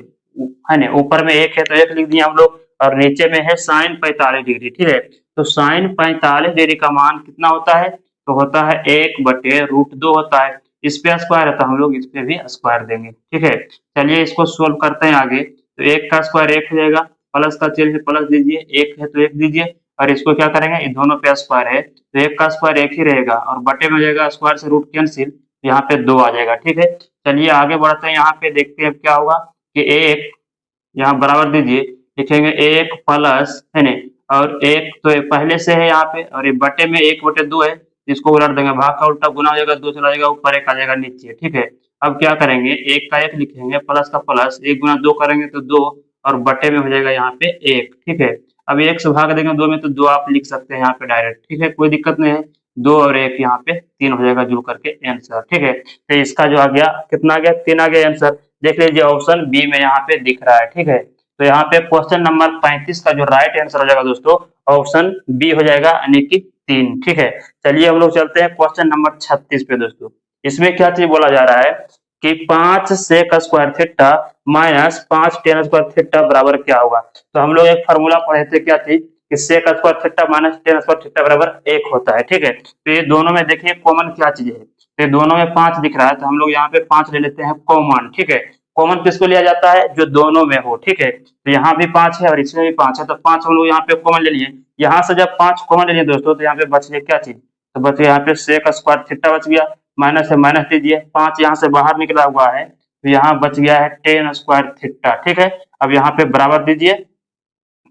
S1: है ना, ऊपर में 1 है तो 1 लिख दिए हम लोग और नीचे में है साइन 45 डिग्री। ठीक है, तो साइन 45 डिग्री का मान कितना होता है, तो होता है 1/√2 होता है, इस पे स्क्वायर है तो हम लोग इस पे भी स्क्वायर देंगे। ठीक है, चलिए इसको सोल्व करते हैं आगे, तो 1 का स्क्वायर 1 हो जाएगा, प्लस का चिन्ह है प्लस दीजिए, 1 है तो 1 दीजिए और इसको क्या करेंगे, इन दोनों पे स्क्वायर है तो 1 का स्क्वायर 1 ही रहेगा और बटे में हो जाएगा स्क्वायर से रूट कैंसिल, यहाँ पे 2 आ जाएगा। ठीक है, चलिए आगे बढ़ते हैं, यहाँ पे देखते हैं क्या होगा कि 1 यहाँ बराबर दीजिए, लिखेंगे 1 प्लस है ना और 1 तो पहले से है यहाँ पे और ये बटे में 1/2 है, इसको उलट देंगे, भाग का उल्टा गुना हो जाएगा, 2 चला जाएगा ऊपर, 1 आ जाएगा नीचे। ठीक है, अब क्या करेंगे, 1 का 1 लिखेंगे प्लस का प्लस, 1 गुना 2 करेंगे तो 2 और बटे में हो जाएगा यहाँ पे 1। ठीक है, अब 1 से भाग देंगे 2 में तो 2 आप लिख सकते हैं यहाँ पे डायरेक्ट। ठीक है, कोई दिक्कत नहीं है, 2 और 1 यहाँ पे 3 हो जाएगा जुड़ करके आंसर। ठीक है, तो इसका जो आ गया कितना आ गया, 3 आ गया आंसर, देख लीजिए ऑप्शन बी में यहाँ पे दिख रहा है। ठीक है, तो यहाँ पे क्वेश्चन नंबर 35 का जो राइट आंसर हो जाएगा दोस्तों ऑप्शन बी हो जाएगा यानी कि 3। ठीक है, चलिए हम लोग चलते हैं क्वेश्चन नंबर 36 पे दोस्तों। इसमें क्या चीज बोला जा रहा है कि 5 sec square theta minus 5 tan square theta बराबर क्या होगा। तो हम लोग एक फार्मूला पढ़े थे, क्या चीज कि sec square theta minus tan square theta बराबर 1 होता है। ठीक है, तो ये दोनों में देखिए कॉमन क्या चीज है, तो ये दोनों में 5 दिख रहा है तो हम लोग यहाँ पे 5 ले लेते हैं कॉमन। ठीक है, कॉमन किसको लिया जाता है, जो दोनों में हो। ठीक है, तो यहाँ भी 5 है और इसमें भी 5 है तो 5 हम लोग यहाँ पे कॉमन ले लिए, यहाँ से जब 5 कॉमन ले लिए दोस्तों तो यहाँ पे बच गया क्या चीज, तो बच गया यहाँ पे सेक स्क्वायर थीटा बच गया, माइनस है माइनस दीजिए, 5 यहाँ से बाहर निकला हुआ है तो यहाँ बच गया है टेन स्क्वायर थीटा। ठीक है, अब यहाँ पे बराबर दीजिए,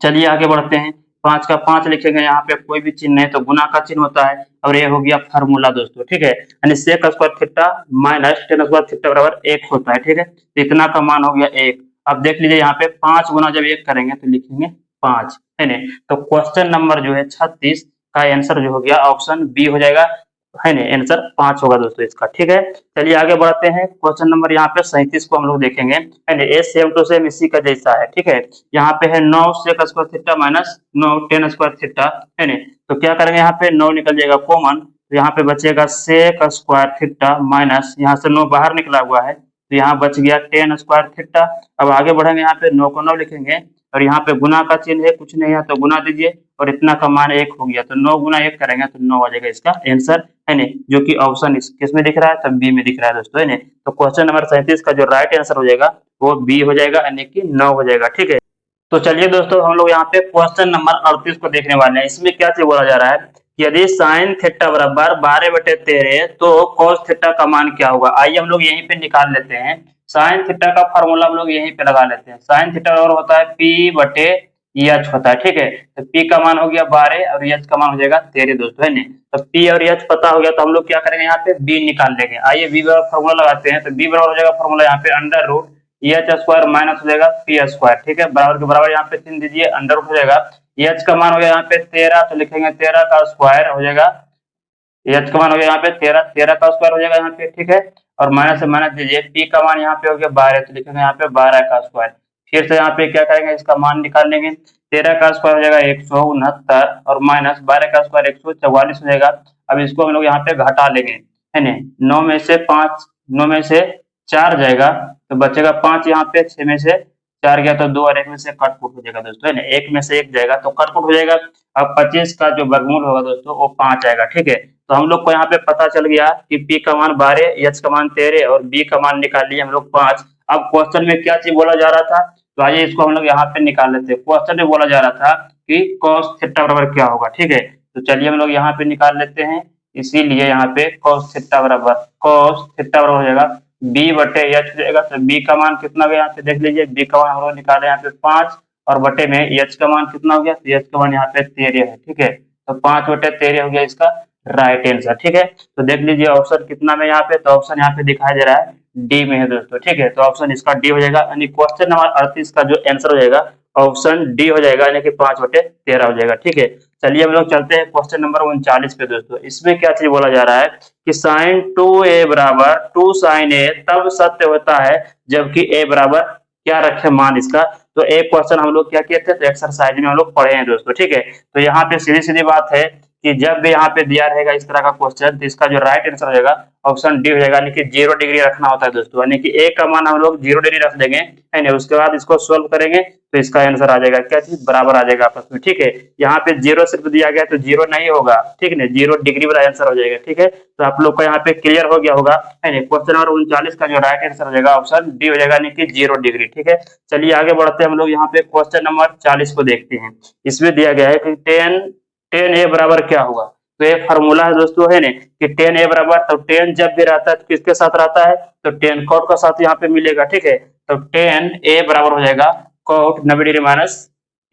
S1: चलिए आगे बढ़ते हैं, 5 का 5 लिखेंगे, यहाँ पे कोई भी चिन्ह नहीं तो गुना का चिन्ह होता है और ये हो गया फार्मूला दोस्तों। ठीक है, यानी sec square theta minus tan square theta बराबर 1 होता है। ठीक है, तो इतना का मान हो गया 1। अब देख लीजिए यहाँ पे 5 गुना जब 1 करेंगे तो लिखेंगे 5, है ना, तो क्वेश्चन नंबर जो है 36 का आंसर जो हो गया ऑप्शन बी हो जाएगा, है ना, आंसर 5 होगा दोस्तों इसका। ठीक है, चलिए आगे बढ़ते हैं, क्वेश्चन नंबर यहाँ पे 37 को हम लोग देखेंगे, है ना, ए सेम टू सेम इसी का जैसा है। ठीक है, यहाँ पे है 9 sec square theta minus 9 tan square theta, है ना, तो क्या करेंगे, यहाँ पे 9 निकल जाएगा कॉमन तो यहाँ पे बचेगा सेक स्क्वायर थीटा माइनस, यहाँ से 9 बाहर निकला हुआ है तो यहाँ बच गया टेन स्क्वायर थीटा। अब आगे बढ़ेंगे, यहाँ पे 9 को 9 लिखेंगे और यहाँ पे गुना का चिन्ह है, कुछ नहीं है तो गुना दीजिए और इतना का मान 1 हो गया, तो 9 गुना 1 करेंगे तो 9 आ जाएगा इसका आंसर, है ना, जो कि ऑप्शन किस में दिख रहा है, तब बी में दिख रहा है दोस्तों, है ना। तो क्वेश्चन नंबर 37 का जो राइट आंसर हो जाएगा वो बी हो जाएगा यानी कि 9 हो जाएगा। ठीक है, तो चलिए दोस्तों हम लोग यहाँ पे क्वेश्चन नंबर 38 को देखने वाले हैं। इसमें क्या चीज बोला जा रहा है, यदि साइन थीटा बराबर 12/13 तो कॉस थीटा का मान क्या होगा। आइए हम लोग यहीं पे निकाल लेते हैं, साइन थीटा का फार्मूला हम लोग यहीं पे लगा लेते हैं। साइन थीटा और होता है पी बटे एच होता है, ठीक है। तो पी का मान हो गया 12 और एच का मान हो जाएगा 13 दोस्तों, है नहीं। तो पी और एच पता हो गया तो हम लोग क्या करेंगे, यहाँ पे बी निकाल लेंगे। आइए बी बराबर फार्मूला लगाते हैं। तो बी बराबर हो जाएगा फार्मूला यहाँ पे under root H square minus हो जाएगा पी स्क्वायर, ठीक है। बराबर के बराबर यहाँ पे चिन्ह दीजिए, अंडर रूट हो जाएगा। एच का मान हो गया यहाँ पे 13, तो लिखेंगे 13 का स्क्वायर हो जाएगा। एच का मान हो गया यहाँ पे 13, 13 का स्क्वायर हो जाएगा यहाँ पे, ठीक है। और माइनस से माइनस दीजिए, पी का मान यहाँ पे हो गया 12, तो लिखेंगे यहाँ पे 12 का स्क्वायर। फिर से यहाँ पे क्या करेंगे, इसका मान निकाल लेंगे। 13 का स्क्वायर हो जाएगा 169 और माइनस 12 का स्क्वायर 144 हो जाएगा। अब इसको हम लोग यहाँ पे घटा लेंगे, है नहीं। 9 में से 5, 9 में से 4 जाएगा तो बचेगा 5 यहाँ पे, 6 में से 4 गया तो 2 और 1 में से कटपुट हो जाएगा दोस्तों, है ना। 1 में से 1 जाएगा तो कटपुट हो जाएगा। अब 25 का जो वर्गमूल होगा दोस्तों वो 5 आएगा, ठीक है। तो हम लोग को यहाँ पे पता चल गया कि पी का मान 12, एच का मान 13 और बी का मान निकाल लिए हम लोग 5। अब क्वेश्चन में क्या चीज बोला जा रहा था, तो आइए इसको हम लोग यहाँ पे निकाल लेते हैं। क्वेश्चन में बोला जा रहा था कि cos थीटा बराबर क्या होगा, ठीक है। तो चलिए हम लोग यहाँ पे निकाल लेते हैं। इसीलिए यहाँ पे cos थीटा बराबर हो जाएगा बी बटे एच हो जाएगा। तो बी का मान कितना गया, यहाँ पे देख लीजिए। बी का मान हम लोग निकाले यहाँ पे 5 और बटे में एच का मान कितना हो गया, तो एच का मान यहाँ पे 13 है, ठीक है। तो 5 बटे 13 हो गया इसका राइट आंसर, ठीक है। तो देख लीजिए ऑप्शन कितना में यहाँ पे, तो ऑप्शन यहाँ पे दिखाई दे रहा है डी में है दोस्तों, ठीक है। तो ऑप्शन इसका डी हो जाएगा, यानी क्वेश्चन नंबर 38 का जो आंसर हो जाएगा ऑप्शन डी हो जाएगा, यानी कि 5 बटे 13 हो जाएगा, ठीक है। चलिए हम लोग चलते हैं क्वेश्चन नंबर 39 पे दोस्तों। इसमें क्या चीज बोला जा रहा है कि साइन 2a बराबर 2 साइन a तब सत्य होता है जबकि a बराबर क्या रखे मान इसका। तो एक क्वेश्चन हम लोग क्या किए थे, तो एक्सरसाइज में हम लोग पढ़े हैं दोस्तों, ठीक है। तो यहाँ पे सीधी सीधी बात है कि जब भी यहाँ पे दिया रहेगा इस तरह का क्वेश्चन तो इसका जो राइट आंसर हो जाएगा ऑप्शन डी हो जाएगा, यानी कि 0 डिग्री रखना होता है दोस्तों, यानी कि ए का मान हम लोग 0 डिग्री रख देंगे, है ना। उसके बाद इसको सोल्व करेंगे तो इसका आंसर आ जाएगा क्या चीज, बराबर आ जाएगा आपस में, ठीक है। यहाँ पे 0 सिर्फ दिया गया तो 0 नहीं होगा, ठीक है ना, 0 डिग्री वाला आंसर हो जाएगा, ठीक है। तो आप लोग को यहाँ पे क्लियर हो गया होगा, है ना। क्वेश्चन नंबर 39 का जो राइट आंसर हो जाएगा ऑप्शन डी हो जाएगा, यानी कि 0 डिग्री, ठीक है। चलिए आगे बढ़ते हैं हम लोग यहाँ पे क्वेश्चन नंबर 40 को देखते हैं। इसमें दिया गया है कि टेन ए बराबर क्या होगा। तो एक फार्मूला है दोस्तों, है ना, कि 10a बराबर, तो 10 जब भी रहता है तो किसके साथ रहता है, तो 10 कॉट का साथ यहाँ पे मिलेगा, ठीक है। तो 10a बराबर हो जाएगा कॉट 90 डिग्री माइनस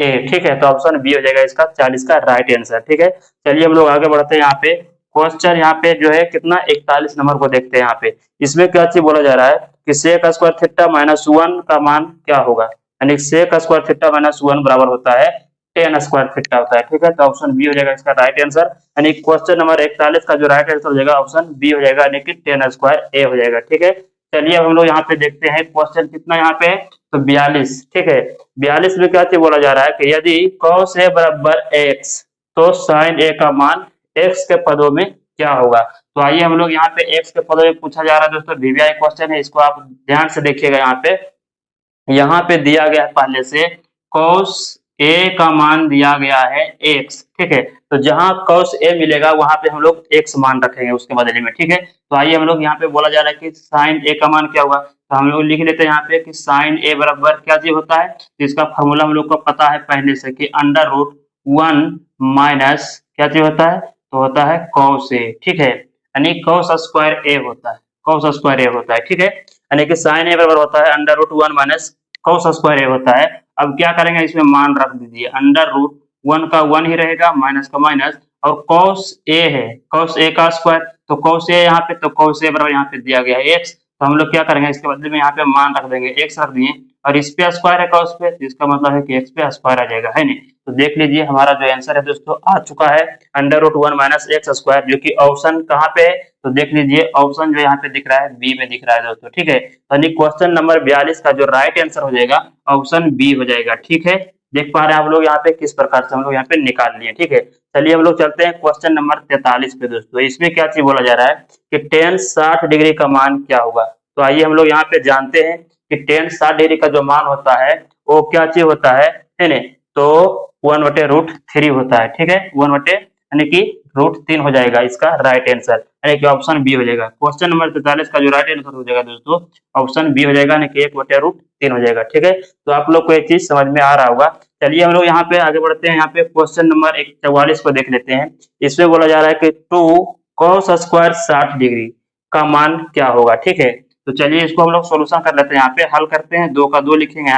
S1: a, ठीक है। तो ऑप्शन बी हो जाएगा इसका 40 का राइट आंसर, ठीक है। चलिए हम लोग आगे बढ़ते हैं। यहाँ पे क्वेश्चन यहाँ पे जो है कितना 41 नंबर को देखते हैं। यहाँ पे इसमें क्या चीज बोला जा रहा है कि सेक स्क्वायर थीटा माइनस 1 का मान क्या होगा, यानी सेक स्क्वायर थीटा माइनस 1 बराबर होता है 10 स्क्वायर थीटा होता है, ठीक है। तो ऑप्शन बी हो जाएगा इसका राइट आंसर, यानी क्वेश्चन नंबर 41 का जो राइट आंसर हो जाएगा ऑप्शन बी हो जाएगा, यानी कि 10 स्क्वायर ए हो जाएगा, ठीक है। चलिए अब हम लोग यहाँ पे देखते हैं क्वेश्चन कितना यहाँ पे, तो 42, ठीक है। 42 में क्या चीज बोला जा रहा है कि यदि cos a बराबर x तो sin a का मान x के पदों में क्या होगा। तो आइए हम लोग यहाँ पे x के पदों में पूछा जा रहा है दोस्तों, वीवीआई क्वेश्चन है, इसको आप ध्यान से देखिएगा। यहाँ पे दिया गया है पहले से cos a का मान दिया गया है x, ठीक है। तो जहां cos a मिलेगा वहां पे हम लोग x मान रखेंगे उसके बदले में, ठीक है। तो आइए हम लोग यहाँ पे बोला जा रहा है कि sin a का मान क्या होगा, तो हम लोग लिख लेते हैं यहाँ पे कि sin a बराबर क्या चीज होता है, तो इसका फॉर्मूला हम लोग को पता है पहले से कि अंडर रूट 1 माइनस क्या चीज होता है, तो होता है cos a, ठीक है, यानी cos स्क्वायर a होता है, cos स्क्वायर a होता है, ठीक है। यानी कि sin a बराबर होता है under root 1 minus cos square a होता है। अब क्या करेंगे, इसमें मान रख दीजिए, अंडर रूट 1 का 1 ही रहेगा, माइनस का माइनस, और cos a है, cos a का स्क्वायर, तो cos a यहाँ पे, तो cos a बराबर यहाँ पे दिया गया है x, तो हम लोग क्या करेंगे, इसके बदले में यहाँ पे मान रख देंगे, x रख दिए, और इस पे स्क्वायर है cos पे, तो इसका मतलब है कि x पे स्क्वायर आ जाएगा, है नहीं। तो देख लीजिए हमारा जो आंसर है दोस्तों आ चुका है under root 1 minus X square, जो कि ऑप्शन कहाँ पे है, तो देख लीजिए ऑप्शन जो यहाँ पे दिख रहा है बी में दिख रहा है दोस्तों, ठीक है। यानी क्वेश्चन नंबर 42 का जो राइट आंसर हो जाएगा ऑप्शन बी हो जाएगा, ठीक है। देख पा रहे हैं आप लोग यहाँ पे किस प्रकार से हम लोग यहाँ पे निकाल लिए, ठीक है। चलिए हम लोग चलते हैं क्वेश्चन नंबर 43 पे दोस्तों। इसमें क्या चीज बोला जा रहा है कि टेन 60 डिग्री का मान क्या होगा। तो आइए हम लोग यहाँ पे जानते हैं कि टेन 60 डिग्री का जो मान होता है वो क्या चीज होता है ना, तो 1/√3 होता है, ठीक है। 1 यानी कि √3 हो जाएगा इसका राइट आंसर, यानी कि ऑप्शन बी हो जाएगा। क्वेश्चन नंबर 43 का जो राइट आंसर हो जाएगा दोस्तों ऑप्शन बी हो जाएगा, यानी कि 1/√3 हो जाएगा, ठीक है। तो आप लोग को एक चीज समझ में आ रहा होगा। चलिए हम लोग यहाँ पे आगे बढ़ते हैं। यहाँ पे क्वेश्चन नंबर 44 को देख लेते हैं। इसमें बोला जा रहा है कि 2 cos स्क्वायर 60 डिग्री का मान क्या होगा, ठीक है। तो चलिए इसको हम लोग सोल्यूशन कर लेते हैं, यहाँ पे हल करते हैं। 2 का 2 लिखेंगे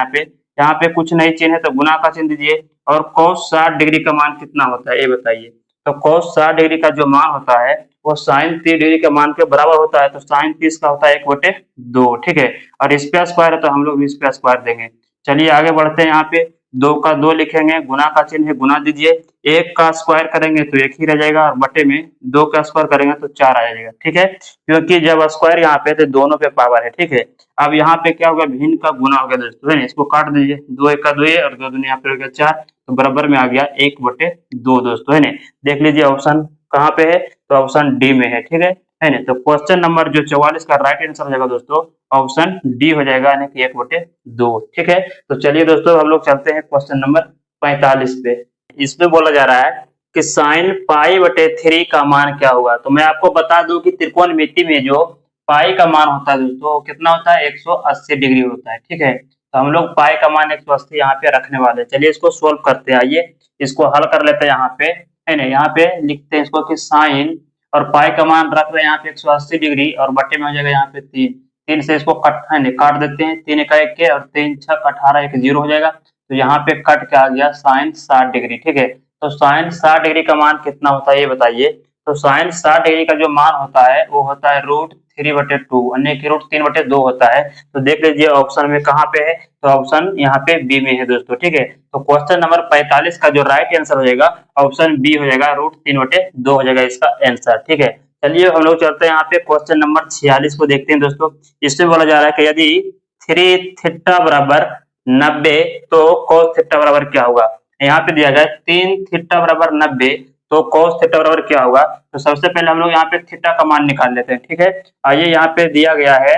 S1: यहाँ पे कुछ नहीं चिन्ह है तो गुना का चिन्ह दीजिए। और cos 60 डिग्री का मान कितना होता है ये बताइए। तो cos 60 डिग्री का जो मान होता है वो sin 30 डिग्री के मान के बराबर होता है। तो sin 30 का होता है 1/2, ठीक है। और इस पे स्क्वायर है तो हम लोग इस पे स्क्वायर देंगे। चलिए आगे बढ़ते हैं, यहाँ पे 2 का 2 लिखेंगे, गुना का चिन्ह है, गुना दीजिए। 1 का स्क्वायर करेंगे तो 1 ही रह जाएगा और बटे में 2 का स्क्वायर करेंगे तो 4 आ जाएगा, ठीक है। क्योंकि जब स्क्वायर यहाँ पे तो दोनों पे पावर है, ठीक है। अब यहाँ पे क्या होगा, भिन्न का गुना हो गया दोस्तों, है ना। इसको काट दीजिए, 2 1 का 2 और 2 दूनी यहाँ पे हो गया 4, तो बराबर में आ गया 1/2 दोस्तों, है ना। देख लीजिए ऑप्शन कहाँ पे है, तो ऑप्शन डी में है, ठीक है ना। तो क्वेश्चन नंबर जो 44 का राइट आंसर हो जाएगा दोस्तों ऑप्शन डी हो जाएगा, यानी कि 1/2, ठीक है। तो चलिए दोस्तों हम लोग चलते हैं क्वेश्चन नंबर 45 पे। इसमें बोला जा रहा है कि sin π/3 का मान क्या होगा। तो मैं आपको बता दूं कि त्रिकोणमिति में जो पाई का मान होता है दोस्तों कितना होता है, 180 डिग्री होता है, ठीक है। तो हम लोग पाई का मान 180 यहाँ पे रखने वाले हैं। चलिए इसको सोल्व करते हैं, आइए इसको हल कर लेते हैं। यहाँ पे है ना, यहाँ पे लिखते हैं इसको कि साइन और पाई का मान रख रहे हैं यहाँ पे 180 डिग्री और बटे में हो जाएगा यहाँ पे 3 से इसको काट देते हैं। 3 1 के और 3 6 18 1 0 हो जाएगा। तो यहाँ पे कट के आ गया साइन 60 डिग्री, ठीक है। तो साइन 60 डिग्री का मान कितना होता है ये बताइए। तो साइन 60 डिग्री का जो मान होता है वो होता है √3/2, यानी कि √3/2 होता है। तो देख लीजिए ऑप्शन में कहाँ पे है, तो ऑप्शन यहाँ पे बी में है दोस्तों, ठीक है। तो क्वेश्चन नंबर 45 का जो राइट आंसर हो जाएगा ऑप्शन बी हो जाएगा, √3/2 हो जाएगा इसका आंसर, ठीक है। चलिए हम लोग चलते हैं यहाँ पे क्वेश्चन नंबर 46 को देखते हैं दोस्तों। इसमें बोला जा रहा है कि यदि 3 थीटा बराबर 90 तो cos थीटा बराबर क्या होगा। यहाँ पे दिया गया 3 थीटा बराबर 90 तो cos थीटा बराबर क्या होगा। तो सबसे पहले हम लोग यहाँ पे थीटा का मान निकाल लेते हैं, ठीक है। आइए यहाँ पे दिया गया है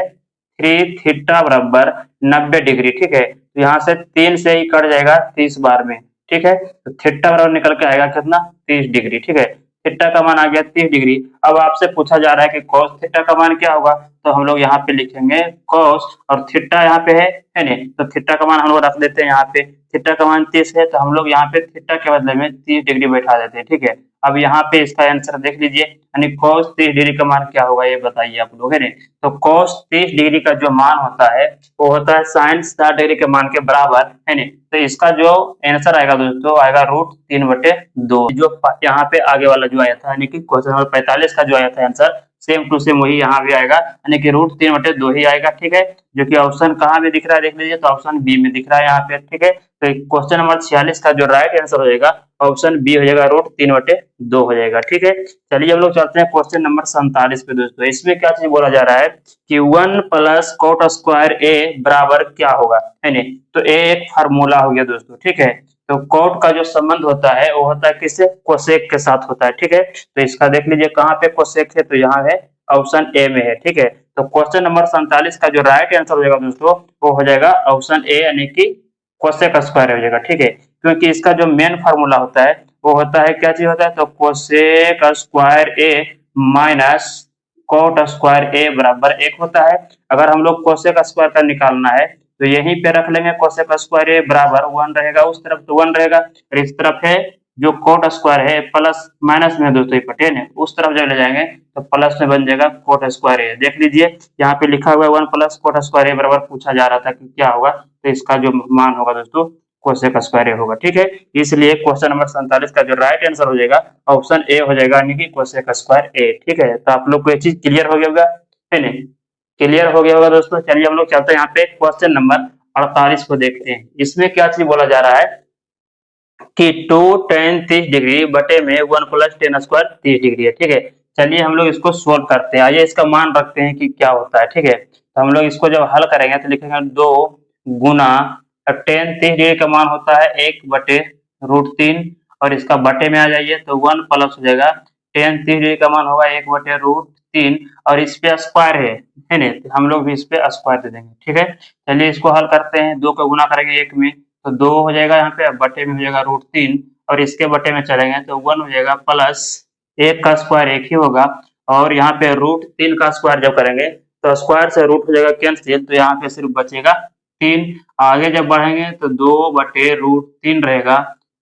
S1: 3 थीटा बराबर 90 डिग्री, ठीक है। तो यहाँ से 3 से ही कट जाएगा 30 बार में, ठीक है। तो थीटा बराबर निकल के आएगा कितना, 30 डिग्री, ठीक है। थीटा का मान आ गया 30 डिग्री। अब आपसे पूछा जा रहा है कि cos थीटा का मान क्या होगा। तो हम लोग यहाँ पे लिखेंगे cos और थीटा यहाँ पे है ना। तो थीटा का मान हम लोग रख देते हैं यहाँ पे। थीटा का मान 30 है तो हम लोग यहाँ पे थीटा के बदले में 30 डिग्री बैठा देते हैं, ठीक है। अब यहाँ पे इसका आंसर देख लीजिए, यानी cos 30 डिग्री का मान क्या होगा ये बताइए आप लोग, है ना। तो cos 30 डिग्री का जो मान होता है वो होता है sin 60 डिग्री के मान के बराबर, है ना। तो इसका जो आंसर आएगा दोस्तों आएगा √3/2, जो यहाँ पे आगे वाला जो आया था, यानी कि क्वेश्चन नंबर 45 का जो आया था आंसर सेम टू सेम वही यहाँ भी आएगा, यानी कि √3/2 ही आएगा, ठीक है। जो कि ऑप्शन कहाँ में दिख रहा है देख लीजिए, तो ऑप्शन बी में दिख रहा है यहाँ पे, ठीक है। तो क्वेश्चन नंबर 46 का जो राइट आंसर हो जाएगा ऑप्शन बी हो जाएगा, √3/2 हो जाएगा, ठीक है। चलिए हम लोग चलते हैं क्वेश्चन नंबर 47 पे दोस्तों। इसमें क्या चीज बोला जा रहा है कि 1 + cot² a बराबर क्या होगा, है ना। तो ए एक फार्मूला हो गया दोस्तों, ठीक है। तो cot का जो संबंध होता है वो होता है किससे, कोसेक के साथ होता है, ठीक है। तो इसका देख लीजिए कहाँ पे कोसेक है, तो यहाँ है ऑप्शन ए में है, ठीक है। तो क्वेश्चन नंबर 47 का जो राइट आंसर हो जाएगा दोस्तों वो हो जाएगा ऑप्शन ए, यानी कि कोसेक स्क्वायर हो जाएगा, ठीक है। क्योंकि इसका जो मेन फार्मूला होता है वो होता है क्या चीज होता है, तो cosec square A minus cot² a बराबर 1 होता है। अगर हम लोग कोसेक स्क्वायर का निकालना है तो यहीं पे रख लेंगे, cos² a बराबर 1 रहेगा, उस तरफ तो 1 रहेगा और इस तरफ है जो cot² है प्लस माइनस में दोस्तों पटे ने उस तरफ जब ले जाएंगे तो प्लस में बन जाएगा cot² a। देख लीजिए यहाँ पे लिखा हुआ है 1 + cot² a बराबर, पूछा जा रहा था कि क्या होगा, तो इसका जो मान होगा दोस्तों cos² a होगा, ठीक है। इसलिए क्वेश्चन नंबर 47 का जो राइट आंसर हो जाएगा ऑप्शन ए हो जाएगा, यानी कि cos² a, ठीक है। तो आप लोग को ये चीज क्लियर हो गया होगा, है नहीं, क्लियर हो गया होगा दोस्तों। चलिए हम लोग चलते हैं यहाँ पे क्वेश्चन नंबर 48 को देखते हैं। इसमें क्या चीज बोला जा रहा है कि 2 tan 30 डिग्री बटे में 1 + tan² 30 डिग्री है, ठीक है। चलिए हम लोग इसको सोल्व करते हैं, आइए इसका मान रखते हैं कि क्या होता है, ठीक है। तो हम लोग इसको जब हल करेंगे तो लिखेंगे 2 गुना tan 30 डिग्री का मान होता है 1/√3 और इसका बटे में आ जाइए तो 1 प्लस हो जाएगा tan 30 डिग्री का मान होगा 1/√3 और इस पे स्क्वायर है ना, तो हम लोग भी इस पे स्क्वायर दे देंगे, ठीक है। चलिए इसको हल करते हैं, 2 का गुना करेंगे 1 में तो 2 हो जाएगा, यहाँ पे बटे में हो जाएगा √3 और इसके बटे में चलेंगे तो 1 हो जाएगा प्लस 1 का स्क्वायर 1 ही होगा और यहाँ पे √3 का स्क्वायर जब करेंगे तो स्क्वायर से रूट हो जाएगा कैंसिल, तो यहाँ पे सिर्फ बचेगा 3। आगे जब बढ़ेंगे तो 2/√3 रहेगा,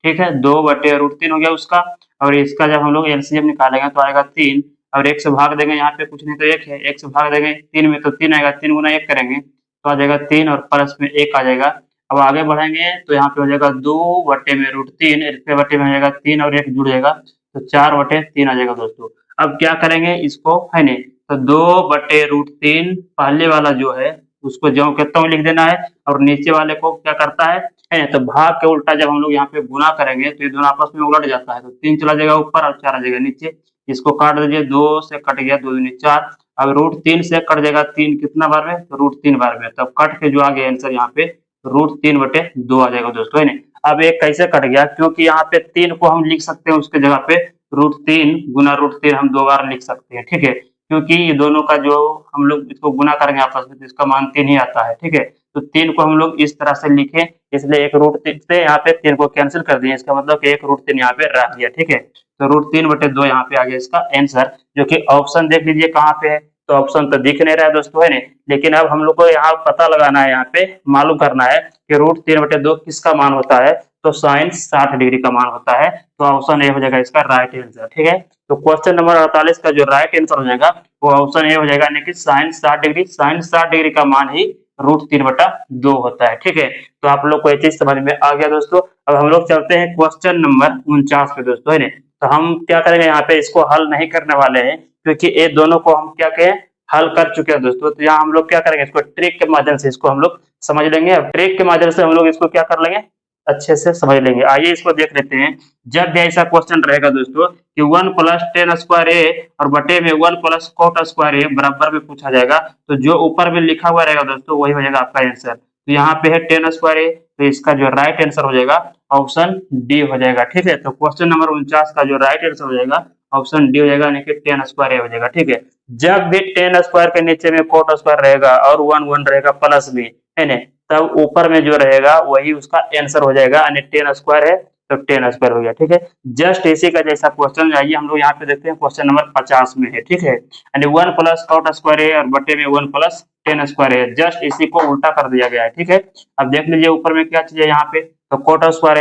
S1: ठीक है। 2/√3 हो गया उसका और इसका जब हम लोग एलसीएम निकालेंगे तो आएगा 3 और 1 से भाग देंगे, यहाँ पे कुछ नहीं तो 1 है, 1 से भाग देंगे 3 में तो 3 आएगा, 3 गुना 1 करेंगे तो आ जाएगा 3 और प्लस में 1 आ जाएगा। अब आगे बढ़ेंगे तो यहाँ पे हो जाएगा 2/√3, इसके बटे में हो जाएगा 3 और 1 जुड़ जाएगा तो 4/3 आ जाएगा दोस्तों। अब क्या करेंगे इसको, है नहीं, तो 2/√3 पहले वाला जो है उसको ज्यों के त्यों लिख देना है और नीचे वाले को क्या करता है ना, तो भाग के उल्टा जब हम लोग यहाँ पे गुना करेंगे तो ये दोनों आपस में उलट जाता है, तो 3 चला जाएगा ऊपर और 4 आ जाएगा नीचे। इसको काट दीजिए, 2 से कट गया, 2 दूनी 4। अब √3 से कट जाएगा 3 कितना बार में, तो √3 बार में, तब कट के जो आ गया आंसर यहाँ पे √3/2 आ जाएगा दोस्तों, है ना। अब एक कैसे कट गया, क्योंकि यहाँ पे 3 को हम लिख सकते हैं उसके जगह पे √3 गुना √3 हम 2 बार लिख सकते हैं, ठीक है, क्योंकि ये दोनों का जो हम लोग इसको गुना करेंगे आपस में तो इसका मान 3 ही आता है, ठीक है। तो 3 को हम लोग इस तरह से लिखे, इसलिए एक √3 से यहाँ पे 3 को कैंसिल कर दिए, इसका मतलब कि एक √3 यहाँ पे रह गया, ठीक है। तो √3/2 यहाँ पे आ गया इसका आंसर, जो कि ऑप्शन देख लीजिए कहाँ पे है, तो ऑप्शन तो दिख नहीं रहा है दोस्तों, है नहीं, लेकिन अब हम लोग को यहाँ पता लगाना है, यहाँ पे मालूम करना है कि √3/2 किसका मान होता है, तो साइन 60 डिग्री का मान होता है, तो ऑप्शन ए हो जाएगा इसका राइट आंसर, ठीक है। तो क्वेश्चन नंबर 48 का जो राइट आंसर हो जाएगा वो ऑप्शन ए हो जाएगा, यानी कि साइन 60 डिग्री, साइन 60 डिग्री का मान ही √3/2 होता है, ठीक है। तो आप लोग को ये चीज समझ में आ गया दोस्तों। अब हम लोग चलते हैं क्वेश्चन नंबर 49 पे दोस्तों, है ना। तो हम क्या करेंगे, यहाँ पे इसको हल नहीं करने वाले हैं, क्योंकि ये दोनों को हम क्या कहें, हल कर चुके हैं दोस्तों। तो यहाँ हम लोग क्या करेंगे, इसको ट्रिक के माध्यम से इसको हम लोग समझ लेंगे। अब ट्रिक के माध्यम से हम लोग इसको क्या कर लेंगे, अच्छे से समझ लेंगे। आइए इसको देख लेते हैं। जब भी ऐसा क्वेश्चन रहेगा दोस्तों कि 1 + tan² और बटे में 1 + cot² बराबर में पूछा जाएगा, तो जो ऊपर में लिखा हुआ रहेगा दोस्तों वही हो जाएगा आपका आंसर। तो यहाँ पे है tan², तो इसका जो राइट आंसर हो जाएगा ऑप्शन डी हो जाएगा, ठीक है। तो क्वेश्चन नंबर 49 का जो राइट आंसर हो जाएगा ऑप्शन डी हो जाएगा, यानी कि tan² हो जाएगा, ठीक है। जब भी tan² के नीचे में cot² रहेगा और 1 रहेगा प्लस में, है ना, तब ऊपर में जो रहेगा वही उसका आंसर हो जाएगा, यानी tan² है तो tan² हो गया, ठीक है। जस्ट इसी का जैसा क्वेश्चन आइए हम लोग यहाँ पे देखते हैं, क्वेश्चन नंबर 50 में है, ठीक है, यानी 1 + cot² और बटे में 1 + tan² है, जस्ट इसी को उल्टा कर दिया गया है, ठीक है। अब देख लीजिए ऊपर में क्या चीज है, यहाँ पे तो cot²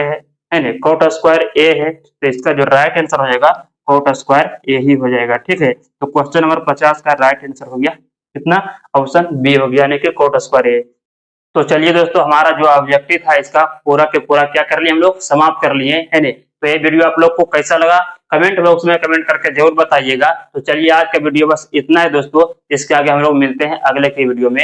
S1: है ना, cot² a है, तो इसका जो राइट आंसर हो जाएगा cot² a ही हो जाएगा, ठीक है। तो क्वेश्चन नंबर 50 का राइट आंसर हो गया कितना, ऑप्शन बी हो गया, यानी कि cot² a। तो चलिए दोस्तों, हमारा जो ऑब्जेक्टिव था इसका पूरा के पूरा क्या कर लिए हम लोग, समाप्त कर लिए, है नहीं। तो ये वीडियो आप लोग को कैसा लगा कमेंट बॉक्स में कमेंट करके जरूर बताइएगा। तो चलिए आज का वीडियो बस इतना है दोस्तों, इसके आगे हम लोग मिलते हैं अगले की वीडियो में।